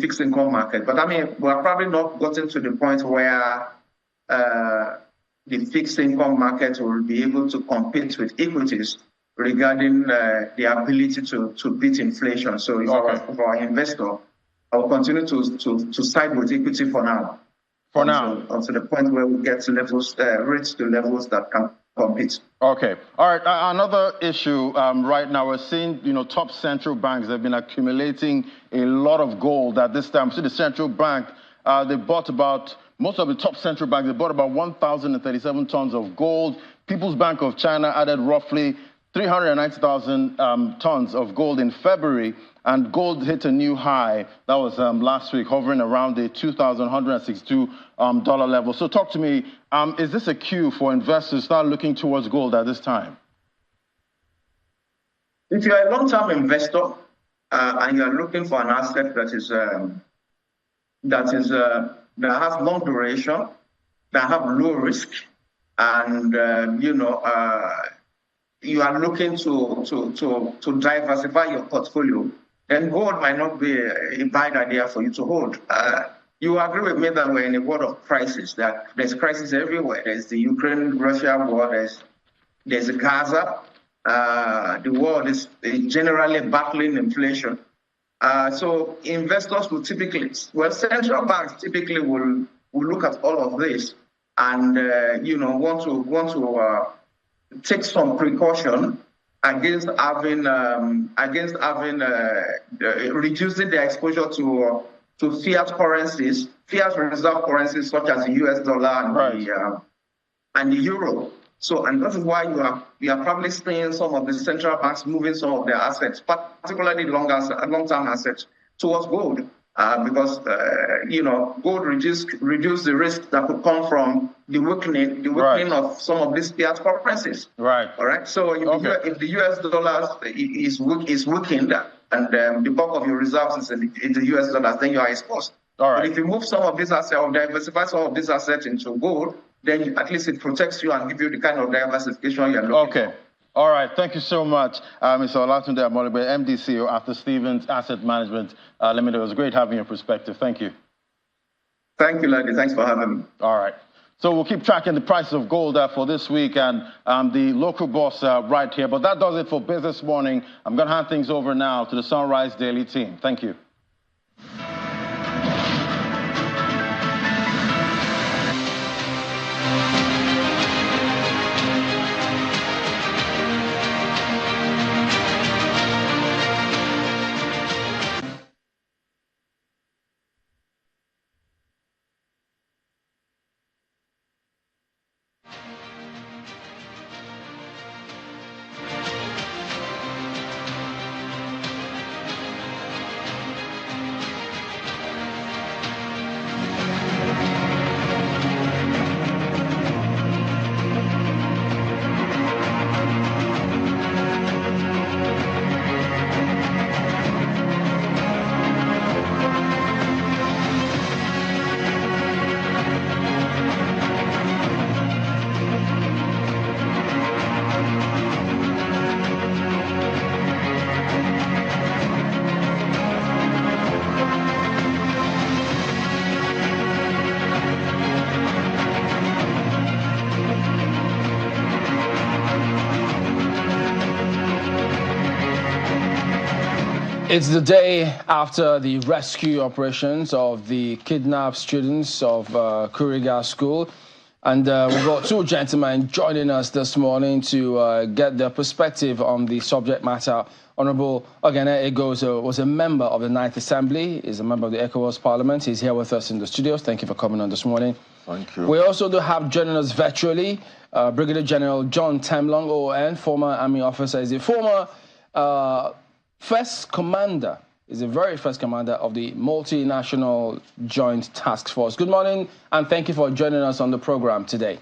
fixed income market. But we're probably not gotten to the point where the fixed income market will be able to compete with equities regarding the ability to beat inflation. So if I were an investor, I will continue to side with equity for now. Until the point where we get to rates to levels that can compete. Okay. All right. Another issue right now, we're seeing, top central banks have been accumulating a lot of gold at this time. See, the central bank, most of the top central banks, they bought about 1,037 tons of gold. People's Bank of China added roughly 390,000 tons of gold in February, and gold hit a new high. That was last week, hovering around the $2,162 level. So talk to me, is this a cue for investors to start looking towards gold at this time? If you're a long-term investor and you're looking for an asset that has long duration, that have low risk, and you are looking to diversify your portfolio, then gold might not be a bad idea for you to hold. You agree with me that we're in a world of crisis. There's crisis everywhere. There's the Ukraine-Russia war. There's Gaza. The world is generally battling inflation. So investors will central banks typically will look at all of this and want to take some precaution against reducing their exposure to fiat currencies, fiat reserve currencies such as the US dollar and the euro. So, and that is why you are probably seeing some of the central banks moving some of their assets, particularly long-term assets, towards gold. because gold reduce the risk that could come from the weakening of some of these fiat currencies. Right. All right. So if the US dollar is weakened and the bulk of your reserves is in the US dollars, then you are exposed. All right. But if you move some of these assets or diversify some of these assets into gold, then at least it protects you and gives you the kind of diversification you're looking for. All right, thank you so much, Mr. Olatunde Amolibe, MD CEO after Stevens Asset Management Limited. It was great having your perspective. Thank you. Thank you, Lady. Thanks for having me. All right. So we'll keep tracking the prices of gold for this week and the local boss right here. But that does it for Business Morning. I'm going to hand things over now to the Sunrise Daily team. Thank you. It's the day after the rescue operations of the kidnapped students of Kuriga School. And we've got two gentlemen joining us this morning to get their perspective on the subject matter. Honorable Ogene Egozo was a member of the Ninth Assembly, is a member of the ECOWAS Parliament. He's here with us in the studios. Thank you for coming on this morning. Thank you. We also do have joining us virtually Brigadier General John Temlong, ON, former Army officer, is a former first commander, is the very first commander of the Multinational Joint Task Force. Good morning, and thank you for joining us on the program today.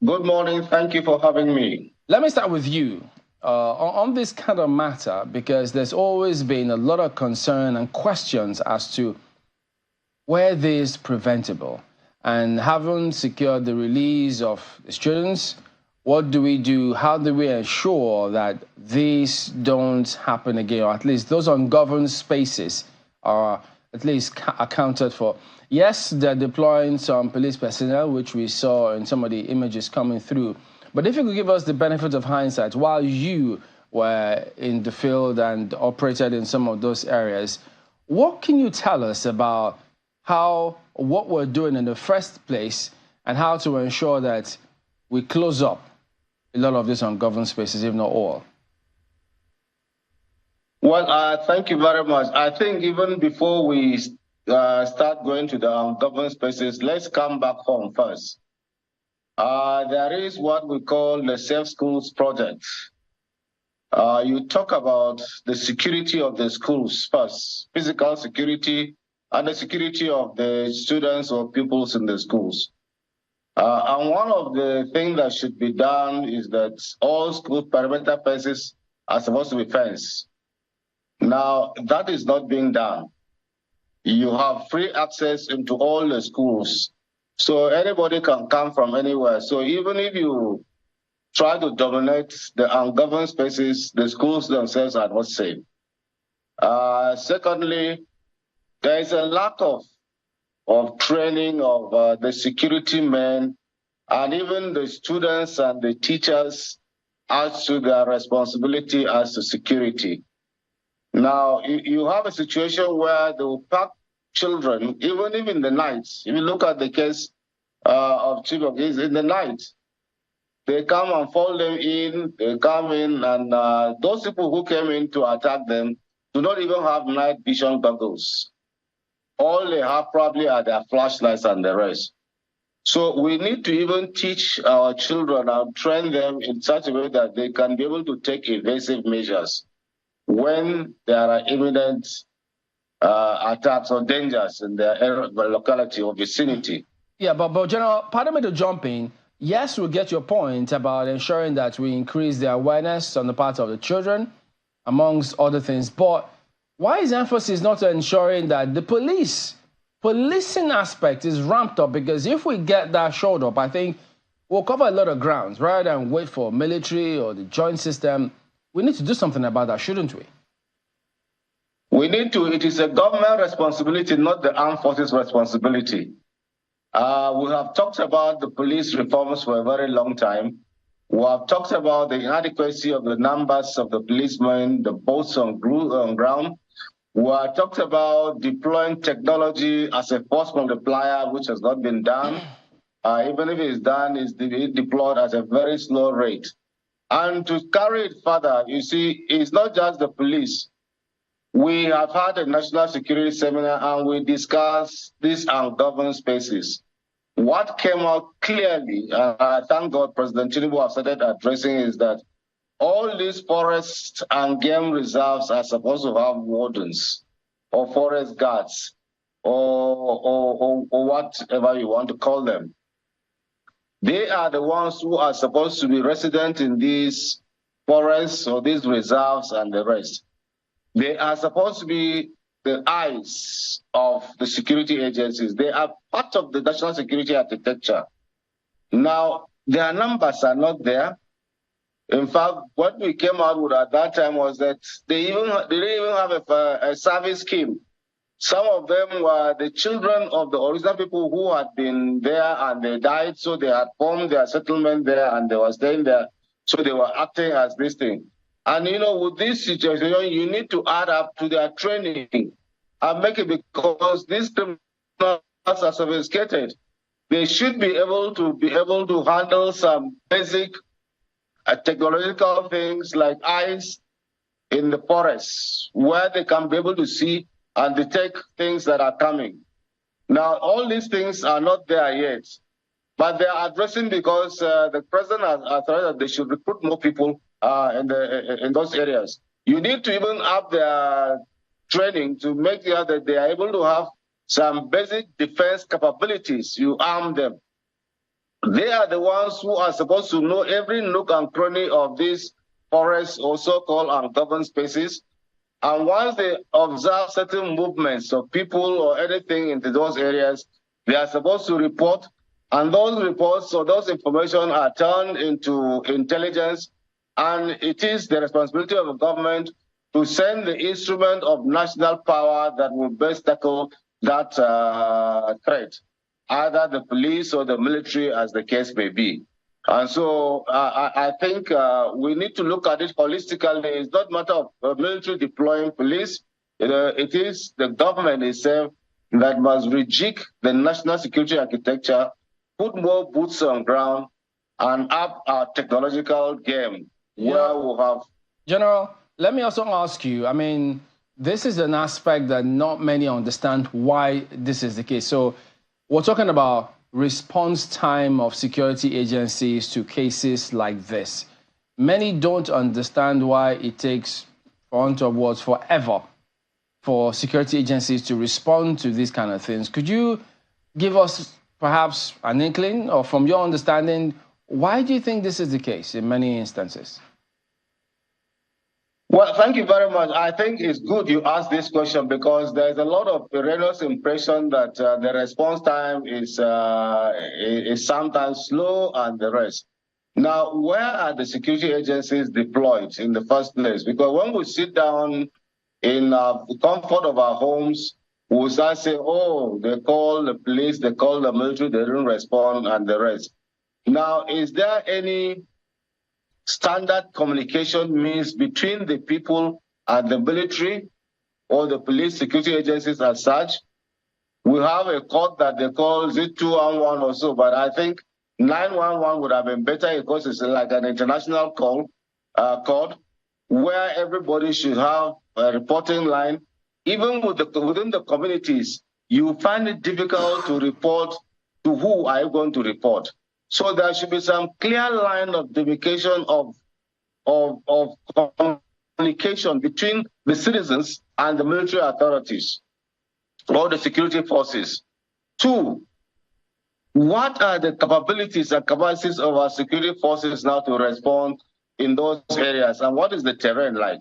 Good morning. Thank you for having me. Let me start with you on this kind of matter, because there's always been a lot of concern and questions as to where this is preventable. And having secured the release of the students, what do we do? How do we ensure that these don't happen again, or at least those ungoverned spaces are at least accounted for? Yes, they're deploying some police personnel, which we saw in some of the images coming through. But if you could give us the benefit of hindsight, while you were in the field and operated in some of those areas, what can you tell us about what we're doing in the first place and how to ensure that we close up a lot of these ungoverned spaces, if not all? Well, thank you very much. I think even before we start going to the ungoverned spaces, let's come back home first. There is what we call the Safe Schools Project. You talk about the security of the schools first, physical security, and the security of the students or pupils in the schools. And one of the things that should be done is that all school perimeter fences are supposed to be fenced. Now, that is not being done. You have free access into all the schools. So anybody can come from anywhere. So even if you try to dominate the ungoverned spaces, the schools themselves are not safe. Secondly, there is a lack of training of the security men and even the students and the teachers as to their responsibility as to security. Now, you have a situation where they will pack children, even if in the night. If you look at the case of Chibok, is in the night. They come and fall them in, they come in, and those people who came in to attack them do not even have night vision goggles. All they have probably are their flashlights and the rest. So we need to even teach our children and train them in such a way that they can be able to take evasive measures when there are imminent attacks or dangers in their area, locality or vicinity. Yeah, but General, pardon me to jump in. Yes, we get your point about ensuring that we increase the awareness on the part of the children, amongst other things. But why is emphasis not ensuring that the policing aspect is ramped up? Because if we get that shored up, I think we'll cover a lot of grounds rather than wait for military or the joint system. We need to do something about that, shouldn't we? We need to. It is a government responsibility, not the armed forces responsibility. We have talked about the police reforms for a very long time. We have talked about the inadequacy of the numbers of the policemen, the posts on ground. We have talked about deploying technology as a force multiplier, which has not been done. Even if it's done, it's deployed at a very slow rate. And to carry it further, you see, it's not just the police. We have had a national security seminar and we discussed these ungoverned spaces. What came out clearly, thank God President Tinubu has started addressing, is that all these forests and game reserves are supposed to have wardens or forest guards or whatever you want to call them. They are the ones who are supposed to be resident in these forests or these reserves and the rest. They are supposed to be the eyes of the security agencies. They are part of the national security architecture. Now, their numbers are not there. In fact, what we came out with at that time was that they didn't even have a service scheme. Some of them were the children of the original people who had been there and they died, so they had formed their settlement there and they were staying there, so they were acting as this thing. And you know, with this situation, you need to add up to their training and make it, because these criminals are sophisticated. They should be able to handle some basic technological things like eyes in the forests, where they can be able to see and detect things that are coming. Now, all these things are not there yet, but they are addressing because the president has thought that they should recruit more people in those areas. You need to even up their training to make sure that they are able to have some basic defense capabilities. You arm them. They are the ones who are supposed to know every nook and cranny of these forests or so-called ungoverned spaces. And once they observe certain movements of people or anything into those areas, they are supposed to report. And those reports or those information are turned into intelligence. And it is the responsibility of the government to send the instrument of national power that will best tackle that threat, either the police or the military, as the case may be. And so I think we need to look at it holistically. It's not a matter of military deploying police. It is the government itself that must rejig the national security architecture, put more boots on ground, and up our technological game. Where we'll have... General, let me also ask you, I mean, this is an aspect that not many understand why this is the case. So we're talking about response time of security agencies to cases like this. Many don't understand why it takes, for want of words, forever for security agencies to respond to these kind of things. Could you give us perhaps an inkling, or from your understanding, why do you think this is the case in many instances? Well, thank you very much. I think it's good you asked this question because there's a lot of erroneous impression that the response time is sometimes slow and the rest. Now, where are the security agencies deployed in the first place? Because when we sit down in the comfort of our homes, we start saying, oh, they call the police, they call the military, they don't respond and the rest. Now, is there any standard communication means between the people and the military or the police security agencies as such? We have a code that they call 211 or so, but I think 911 would have been better because it's like an international code where everybody should have a reporting line. Even within the communities, you find it difficult to report to who are you going to report. So there should be some clear line of demarcation of communication between the citizens and the military authorities. or the security forces? 2, what are the capabilities and capacities of our security forces now to respond in those areas? And what is the terrain like?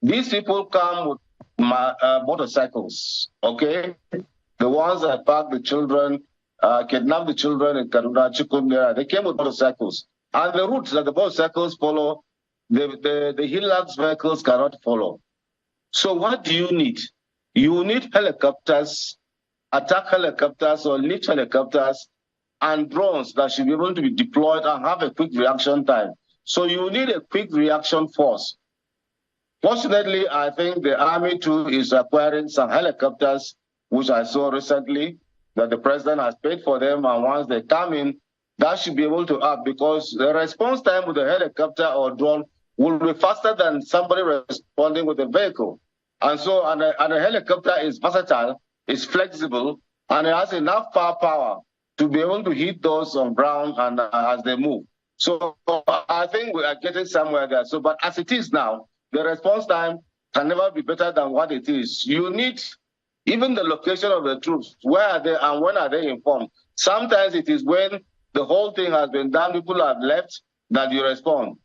These people come with motorcycles, okay? The ones that park the children, kidnap the children in Kaduna, Chukwumera, they came with motorcycles. And the routes that the motorcycles follow, the Hilux vehicles cannot follow. So what do you need? You need helicopters, attack helicopters or lift helicopters, and drones that should be able to be deployed and have a quick reaction time. So you need a quick reaction force. Fortunately, I think the Army too is acquiring some helicopters, which I saw recently, that the president has paid for them, and once they come in, that should be able to act, because the response time with a helicopter or drone will be faster than somebody responding with a vehicle. And so, and a helicopter is versatile, it's flexible, and it has enough firepower to be able to hit those on ground and as they move. So I think we are getting somewhere there. So, but as it is now, the response time can never be better than what it is. You need even the location of the troops. Where are they and when are they informed? Sometimes it is when the whole thing has been done, people have left, that you respond.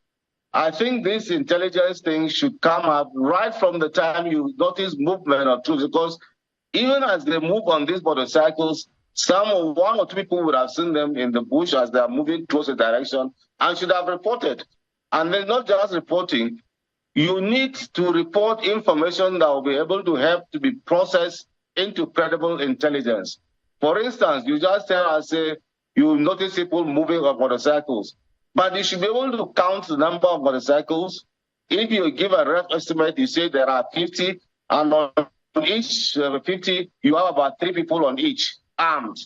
I think this intelligence thing should come up right from the time you notice movement of troops, because even as they move on these motorcycles, one or two people would have seen them in the bush as they are moving towards a direction and should have reported. And they're not just reporting. You need to report information that will be able to help to be processed into credible intelligence. For instance, you just tell us, say, you notice people moving on motorcycles, but you should be able to count the number of motorcycles. If you give a rough estimate, you say there are 50, and on each 50, you have about 3 people on each, armed.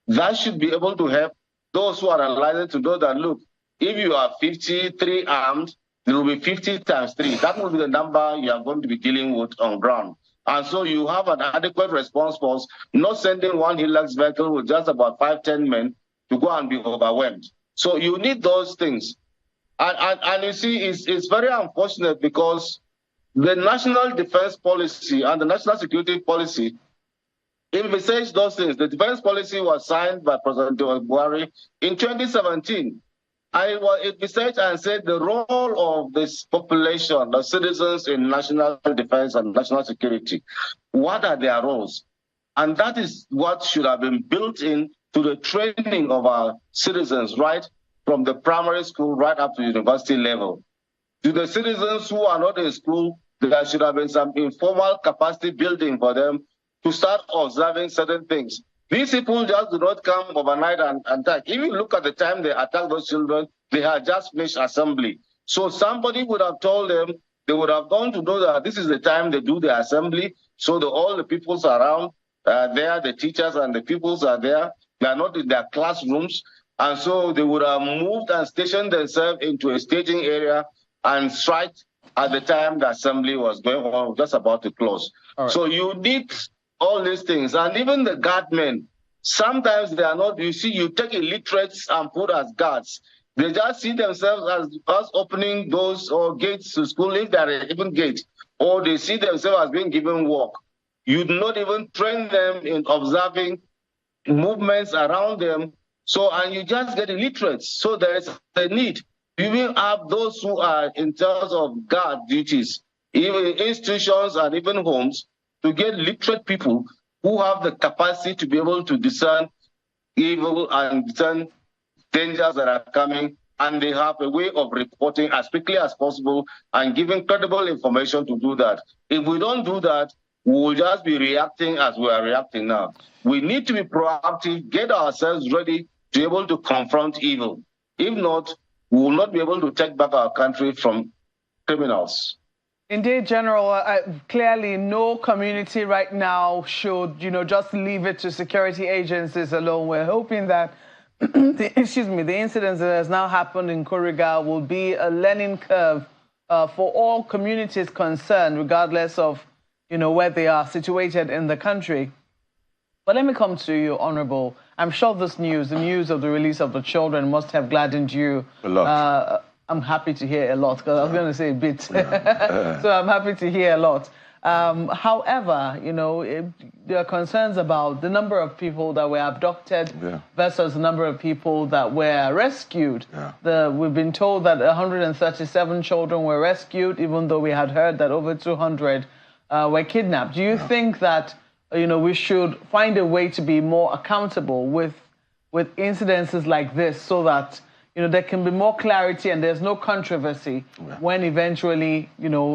That should be able to help those who are analyzing to know that, look, if you are 53 armed, there will be 50 times 3. That will be the number you are going to be dealing with on ground. And so you have an adequate response force, not sending one Hilux vehicle with just about 5-10 men to go and be overwhelmed. So you need those things. And you see, it's very unfortunate, because the national defense policy and the national security policy envisaged those things. The defense policy was signed by President Buhari in 2017. It envisaged and said the role of this population, the citizens in national defense and national security, what are their roles? And that is what should have been built in to the training of our citizens, right from the primary school right up to university level. To the citizens who are not in school, there should have been some informal capacity building for them to start observing certain things. These people just do not come overnight and attack. If you look at the time they attack those children, they had just finished assembly. So somebody would have told them, they would have gone to know that this is the time they do the assembly. So all the peoples around there, the teachers and the pupils are there. They are not in their classrooms. And so they would have moved and stationed themselves into a staging area and strike at the time the assembly was going on, just about to close. Right. So you need all these things. And even the guardmen, sometimes they are not, you see, you take illiterates and put as guards. They just see themselves as us opening doors or gates to school, if there are even gates, or they see themselves as being given work. You do not even train them in observing movements around them. So, and you just get illiterates. So there is a need. You will have those who are in charge of guard duties, even institutions and even homes, to get literate people who have the capacity to be able to discern evil and discern dangers that are coming, and they have a way of reporting as quickly as possible and giving credible information to do that. If we don't do that, we will just be reacting as we are reacting now. We need to be proactive, get ourselves ready to be able to confront evil. If not, we will not be able to take back our country from criminals. Indeed, General, clearly no community right now should, just leave it to security agencies alone. We're hoping that, the incidents that has now happened in Kuriga will be a learning curve for all communities concerned, regardless of, where they are situated in the country. But let me come to you, Honorable. I'm sure the news of the release of the children must have gladdened you a lot. I'm happy to hear a lot, because I was going to say a bit. So I'm happy to hear a lot. However, there are concerns about the number of people that were abducted versus the number of people that were rescued. We've been told that 137 children were rescued, even though we had heard that over 200 were kidnapped. Do you think that we should find a way to be more accountable with incidences like this, so that there can be more clarity and there's no controversy when eventually,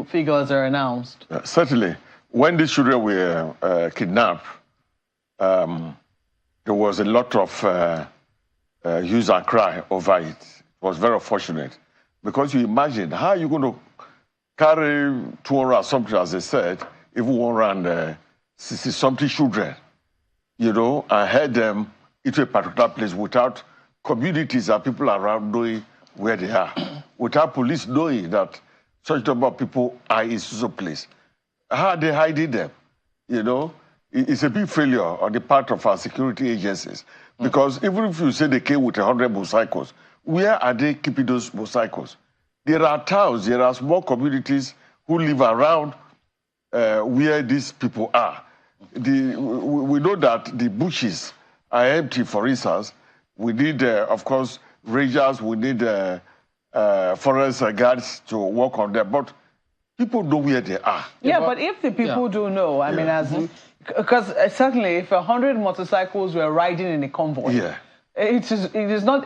figures are announced? Certainly. When these children were kidnapped, there was a lot of hue and cry over it. It was very unfortunate. Because you imagine, how are you going to carry 200 something, as they said, even 160-something children, and head them into a particular place without communities and people around knowing where they are, without police knowing that such number of people are in such place. How are they hiding them? It's a big failure on the part of our security agencies. Because even if you say they came with 100 motorcycles, where are they keeping those motorcycles? There are towns, there are small communities who live around where these people are. We know that the bushes are empty, for instance. We need, of course, rangers, we need forest guards to work on them, but people know where they are. Yeah, but if the people do know, I mean, because certainly if 100 motorcycles were riding in a convoy, it is not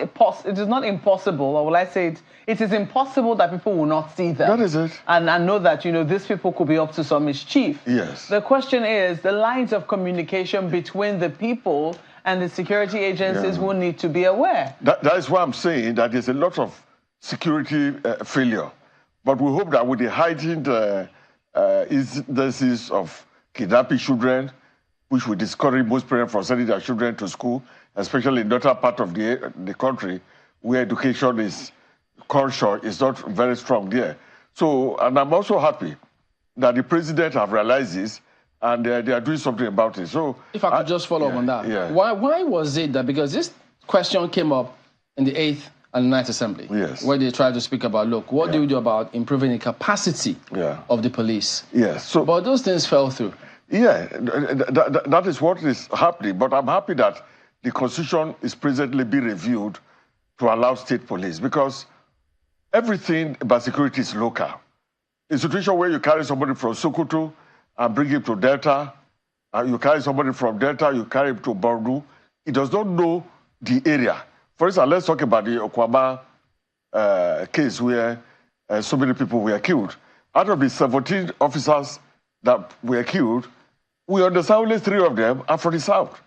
impossible, or will I say it is impossible that people will not see them. That is it. And know that, these people could be up to some mischief. Yes. The question is, the lines of communication between the people and the security agencies will need to be aware. That is why I'm saying that there's a lot of security failure. But we hope that with the heightened incidences of kidnapping children, which will discourage most parents from sending their children to school, especially in the northern part of the country, where education culture is not very strong there. So, and I'm also happy that the president have realized this, and they are doing something about it. So, if I could just follow up on that, why was it that, because this question came up in the 8th and 9th Assembly, where they tried to speak about, look, what do we do about improving the capacity of the police? Yes. So, but those things fell through. Yeah, that is what is happening. But I'm happy that the Constitution is presently being reviewed to allow state police, because everything about security is local. A situation where you carry somebody from Sokoto and bring him to Delta, you carry somebody from Delta, you carry him to Borno, he does not know the area. For instance, let's talk about the Okwama case where so many people were killed. Out of the 17 officers that were killed, we understand only 3 of them are from the south.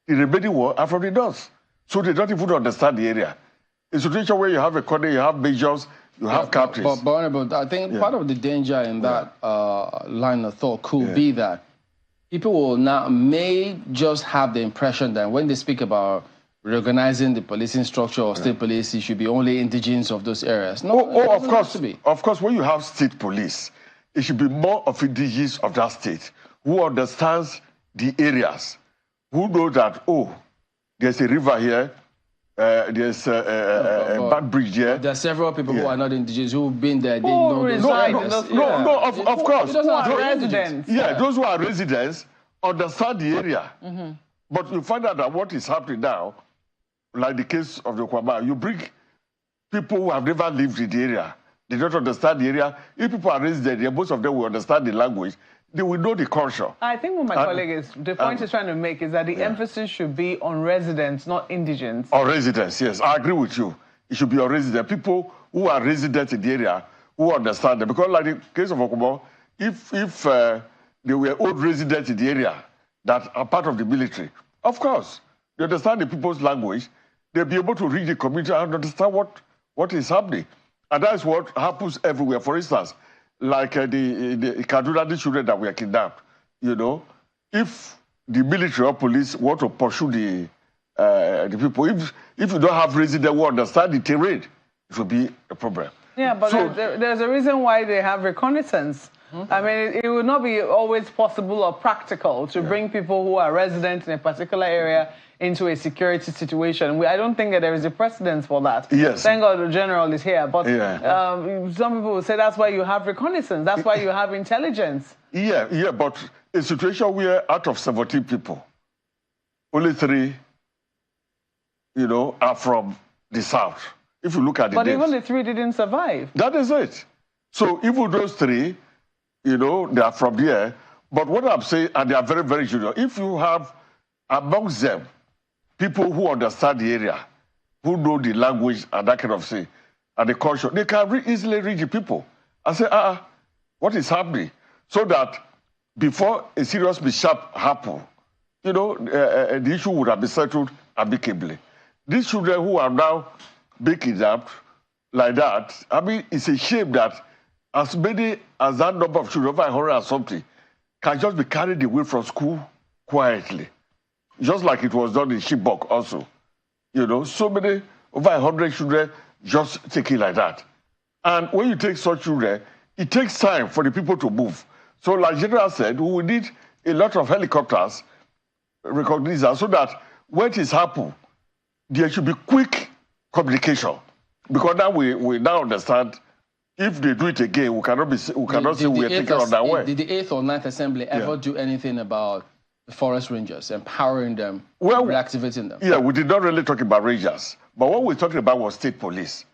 The remaining one are from the north. So they don't even understand the area. A situation where you have a corner, you have majors, you have captains. But I think part of the danger in that line of thought could be that people may just have the impression that when they speak about reorganizing the policing structure or state police, it should be only indigenes of those areas. No, of course. Of course, when you have state police, it should be more of indigenes of that state who understands the areas, who know that, there's a river here, there's a bad bridge here. There are several people who are not indigenous who've been there. They know those areas. Of course. Those are residents. Those who are residents understand the area. But you find out that what is happening now, like the case of the Kwama, you bring people who have never lived in the area. They don't understand the area. If people are raised there, most of them will understand the language. They will know the culture. I think what my colleague is, the point he's trying to make is that the emphasis should be on residents, not indigents. On residents, yes. I agree with you. It should be on residents. People who are residents in the area who understand them. Because like the case of Okobo, if they were old residents in the area that are part of the military, of course, they understand the people's language. They'll be able to read the community and understand what is happening. And that's what happens everywhere. For instance, like the Kaduna children that were kidnapped, if the military or police want to pursue the people, if you don't have residents who understand the terrain, it will be a problem. Yeah, but there's a reason why they have reconnaissance I mean, it would not be always possible or practical to bring people who are resident in a particular area into a security situation. I don't think that there is a precedence for that. Yes. Thank God the general is here. But some people will say that's why you have reconnaissance. That's why you have intelligence. Yeah, but a situation where out of 17 people, only 3, are from the south. If you look at the But names, even the 3 didn't survive. That is it. So even those 3, they are from there. But what I'm saying, and they are very, very junior. If you have amongst them people who understand the area, who know the language and that kind of thing, and the culture, they can easily reach the people and say, what is happening? So that before a serious mishap happens, the issue would have been settled amicably. These children who are now being kidnapped like that, I mean, it's a shame that as many as that number of children, over 100 or something, can just be carried away from school quietly. Just like it was done in Chibok also. So many, over 100 children just taken like that. And when you take such children, it takes time for the people to move. So like General said, we will need a lot of helicopters, recognizers, so that when it happens, there should be quick communication. Because now we now understand if they do it again, we cannot say we are taking on that way. Did the 8th or 9th Assembly ever do anything about the forest rangers, empowering them, reactivating them? Yeah, we did not really talk about rangers. But what we're talking about was state police.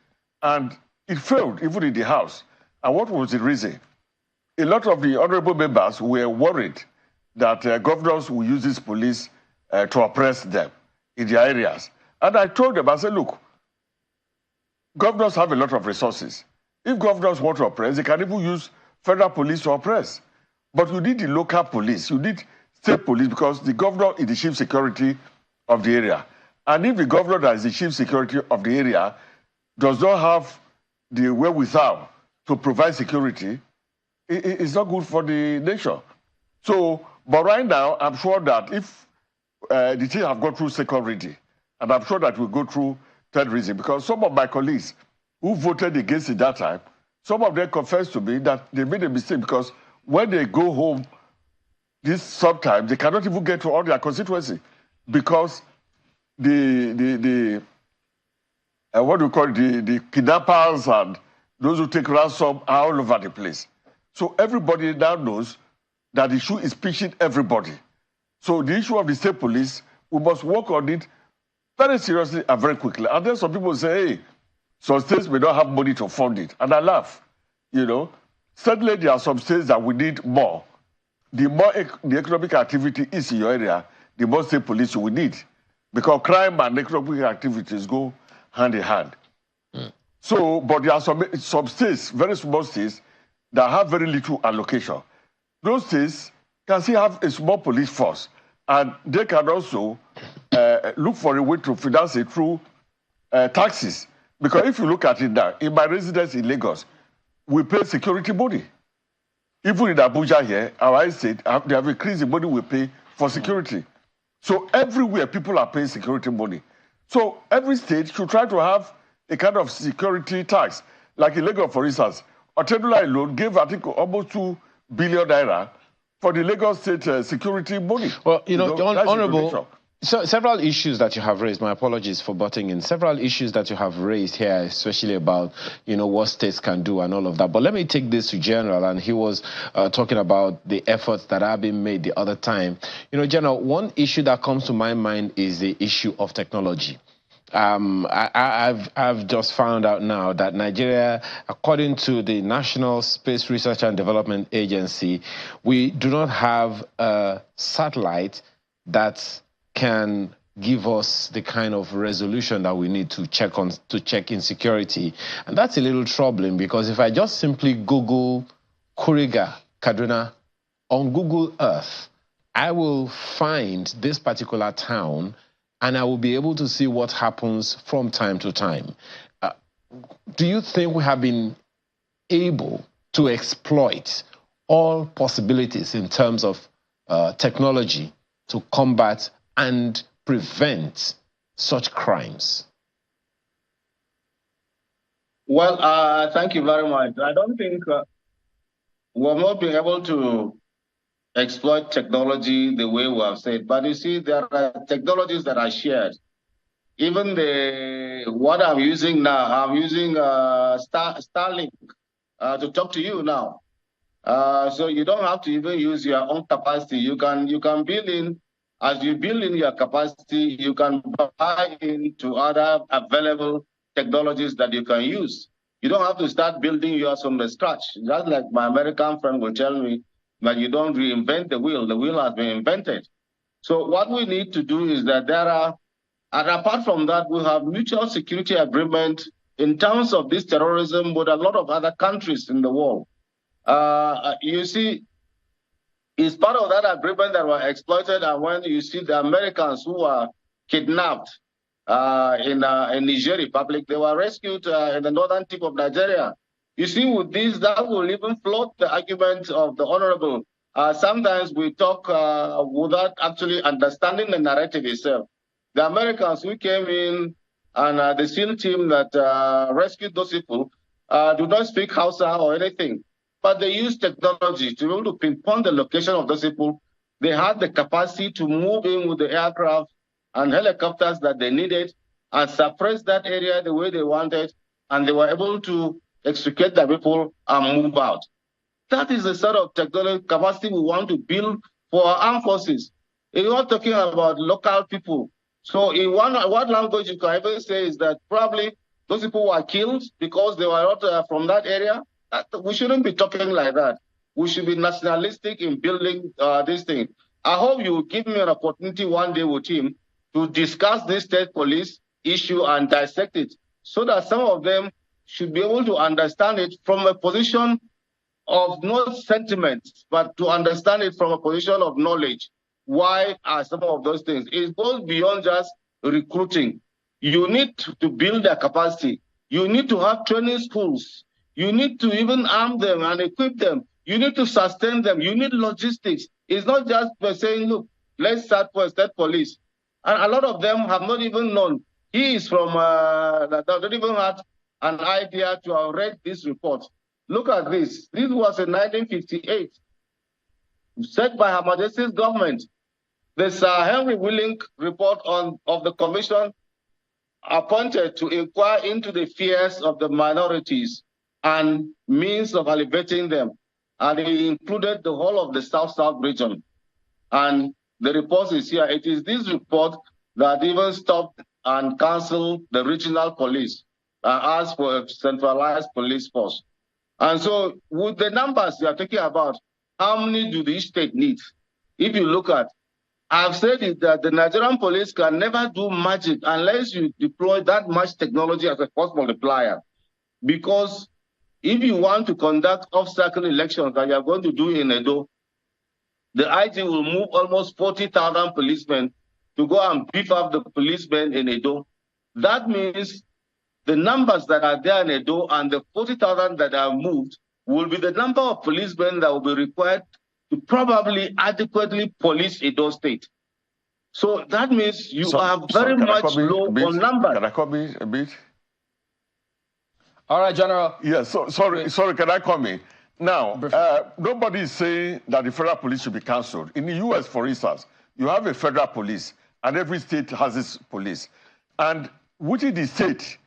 And it failed even in the House. And what was the reason? A lot of the honorable members were worried that governors will use this police to oppress them in their areas. And I told them, I said, look, governors have a lot of resources. If governors want to oppress, they can even use federal police to oppress. But you need the local police, you need state police, because the governor is the chief security of the area. And if the governor that is the chief security of the area does not have the wherewithal to provide security, it's not good for the nation. So, but right now, I'm sure that if the thing have gone through second reading, and I'm sure that we'll go through third reading, because some of my colleagues who voted against it that time, some of them confessed to me that they made a mistake, because when they go home, sometimes they cannot even get to all their constituency, because the what do you call it, the kidnappers and those who take ransom are all over the place. So everybody now knows that the issue is pinching everybody. So the issue of the state police, we must work on it very seriously and very quickly. And then some people say, hey, some states may not have money to fund it. And I laugh, Certainly there are some states that we need more. The more the economic activity is in your area, the more state police you will need. Because crime and economic activities go hand in hand. So, but there are some states, very small states, that have very little allocation. Those states can still have a small police force, and they can also look for a way to finance it through taxes. Because if you look at it now, in my residence in Lagos, we pay security money. Even in Abuja here, our state, they have increased the money we pay for security. So everywhere people are paying security money. So every state should try to have a kind of security tax. Like in Lagos, for instance, Akeredolu alone gave, I think, almost 2 billion naira for the Lagos state security money. Well, Honorable, so several issues that you have raised, my apologies for butting in, several issues that you have raised here, especially about, what states can do and all of that. But let me take this to General, and he was talking about the efforts that have been made the other time. General, one issue that comes to my mind is the issue of technology. I've just found out now that Nigeria, according to the National Space Research and Development Agency, we do not have a satellite that can give us the kind of resolution that we need to check in security. And that's a little troubling, because if I just simply Google Kuriga, Kaduna, on Google Earth, I will find this particular town, and I will be able to see what happens from time to time. Do you think we have been able to exploit all possibilities in terms of technology to combat and prevent such crimes? Well, thank you very much. I don't think we have not been able to exploit technology the way we have said. But you see, there are technologies that are shared. Even what I'm using now, I'm using Starlink to talk to you now. So you don't have to even use your own capacity. You can build in, as you build in your capacity, you can buy into other available technologies that you can use. You don't have to start building yours from the scratch. Just like my American friend will tell me that you don't reinvent the wheel. The wheel has been invented. So what we need to do is that and apart from that, we have mutual security agreement in terms of this terrorism with a lot of other countries in the world. You see, it's part of that agreement that were exploited, and when you see the Americans who were kidnapped in Niger Republic, they were rescued in the northern tip of Nigeria. You see, with this, that will even float the argument of the honorable. Sometimes we talk without actually understanding the narrative itself. The Americans who came in and the SEAL team that rescued those people do not speak Hausa or anything, but they use technology to be able to pinpoint the location of those people. They had the capacity to move in with the aircraft and helicopters that they needed and suppress that area the way they wanted, and they were able to extricate the people and move out. That is the sort of technology capacity we want to build for our armed forces. If you're talking about local people, so in what language you can even say is that probably those people were killed because they were not from that area. We shouldn't be talking like that. We should be nationalistic in building this thing. I hope you will give me an opportunity one day with him to discuss this state police issue and dissect it so that some of them should be able to understand it from a position of not sentiment, but to understand it from a position of knowledge. Why are some of those things? It goes beyond just recruiting. You need to build their capacity. You need to have training schools. You need to even arm them and equip them. You need to sustain them. You need logistics. It's not just by saying, look, let's start for state police. And a lot of them have not even known. He is from, that don't even had an idea to have read this report. Look at this. This was in 1958, set by Her Majesty's government. The Sir Henry Willink report of the commission appointed to inquire into the fears of the minorities and means of alleviating them. And it included the whole of the South-South region. And the report is here. It is this report that even stopped and canceled the regional police and asked for a centralized police force. And so with the numbers you are talking about, how many do each state need? If you look at, I've said it that the Nigerian police can never do magic unless you deploy that much technology as a force multiplier. Because if you want to conduct off-cycle elections that you are going to do in Edo, the IG will move almost 40,000 policemen to go and beef up the policemen in Edo. That means the numbers that are there in Edo and the 40,000 that are moved will be the number of policemen that will be required to probably adequately police Edo State. So that means you are very much low on numbers. Can I come in a bit? All right, General. Yes, sorry, can I come in? Now, nobody is saying that the federal police should be cancelled. In the US, for instance, you have a federal police, and every state has its police. And within the state,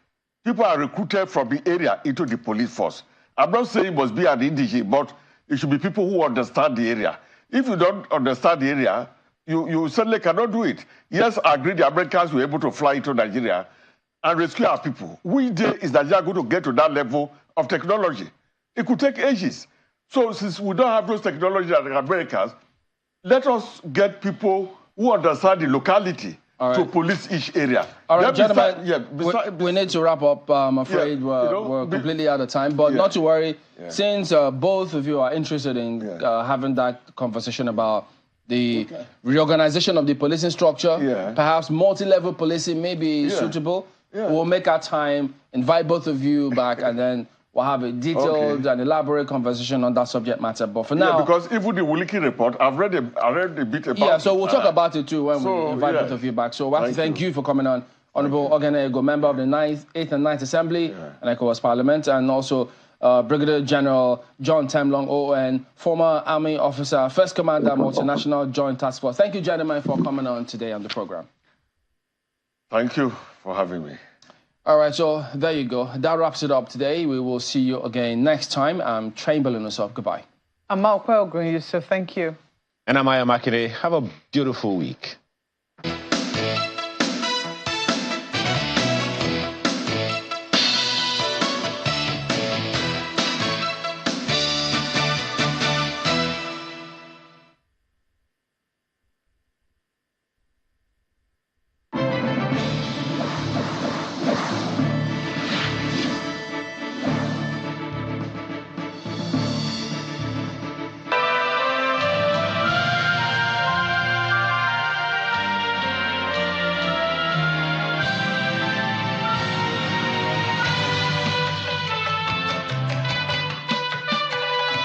people are recruited from the area into the police force. I'm not saying it must be an indigene, but it should be people who understand the area. If you don't understand the area, you certainly cannot do it. Yes, I agree the Americans were able to fly into Nigeria and rescue our people. Which day is Nigeria going to get to that level of technology? It could take ages. So since we don't have those technologies like the Americans, let us get people who understand the locality to police each area. All right, gentlemen, we need to wrap up. I'm afraid we're completely out of time, but not to worry. Since both of you are interested in having that conversation about the reorganization of the policing structure, perhaps multi-level policing may be suitable. We'll make our time, invite both of you back, and then we'll have a detailed and elaborate conversation on that subject matter. But for now, because even the Williki report, I read a bit about it. Yeah, so we'll talk about it too when we invite both of you back. So I want to thank you for coming on. Honorable Akeredolu, member of the 8th and 9th Assembly and ECOWAS Parliament, and also Brigadier General John Temlong, ON, former Army officer, First Commander, Multinational Joint Task Force. Thank you, gentlemen, for coming on today on the program. Thank you for having me. All right, so there you go. That wraps it up today. We will see you again next time. I'm Chamberlain Osop. Goodbye. I'm Mark Pelgrim, Yusuf. Thank you. And I'm Akeredolu. Have a beautiful week.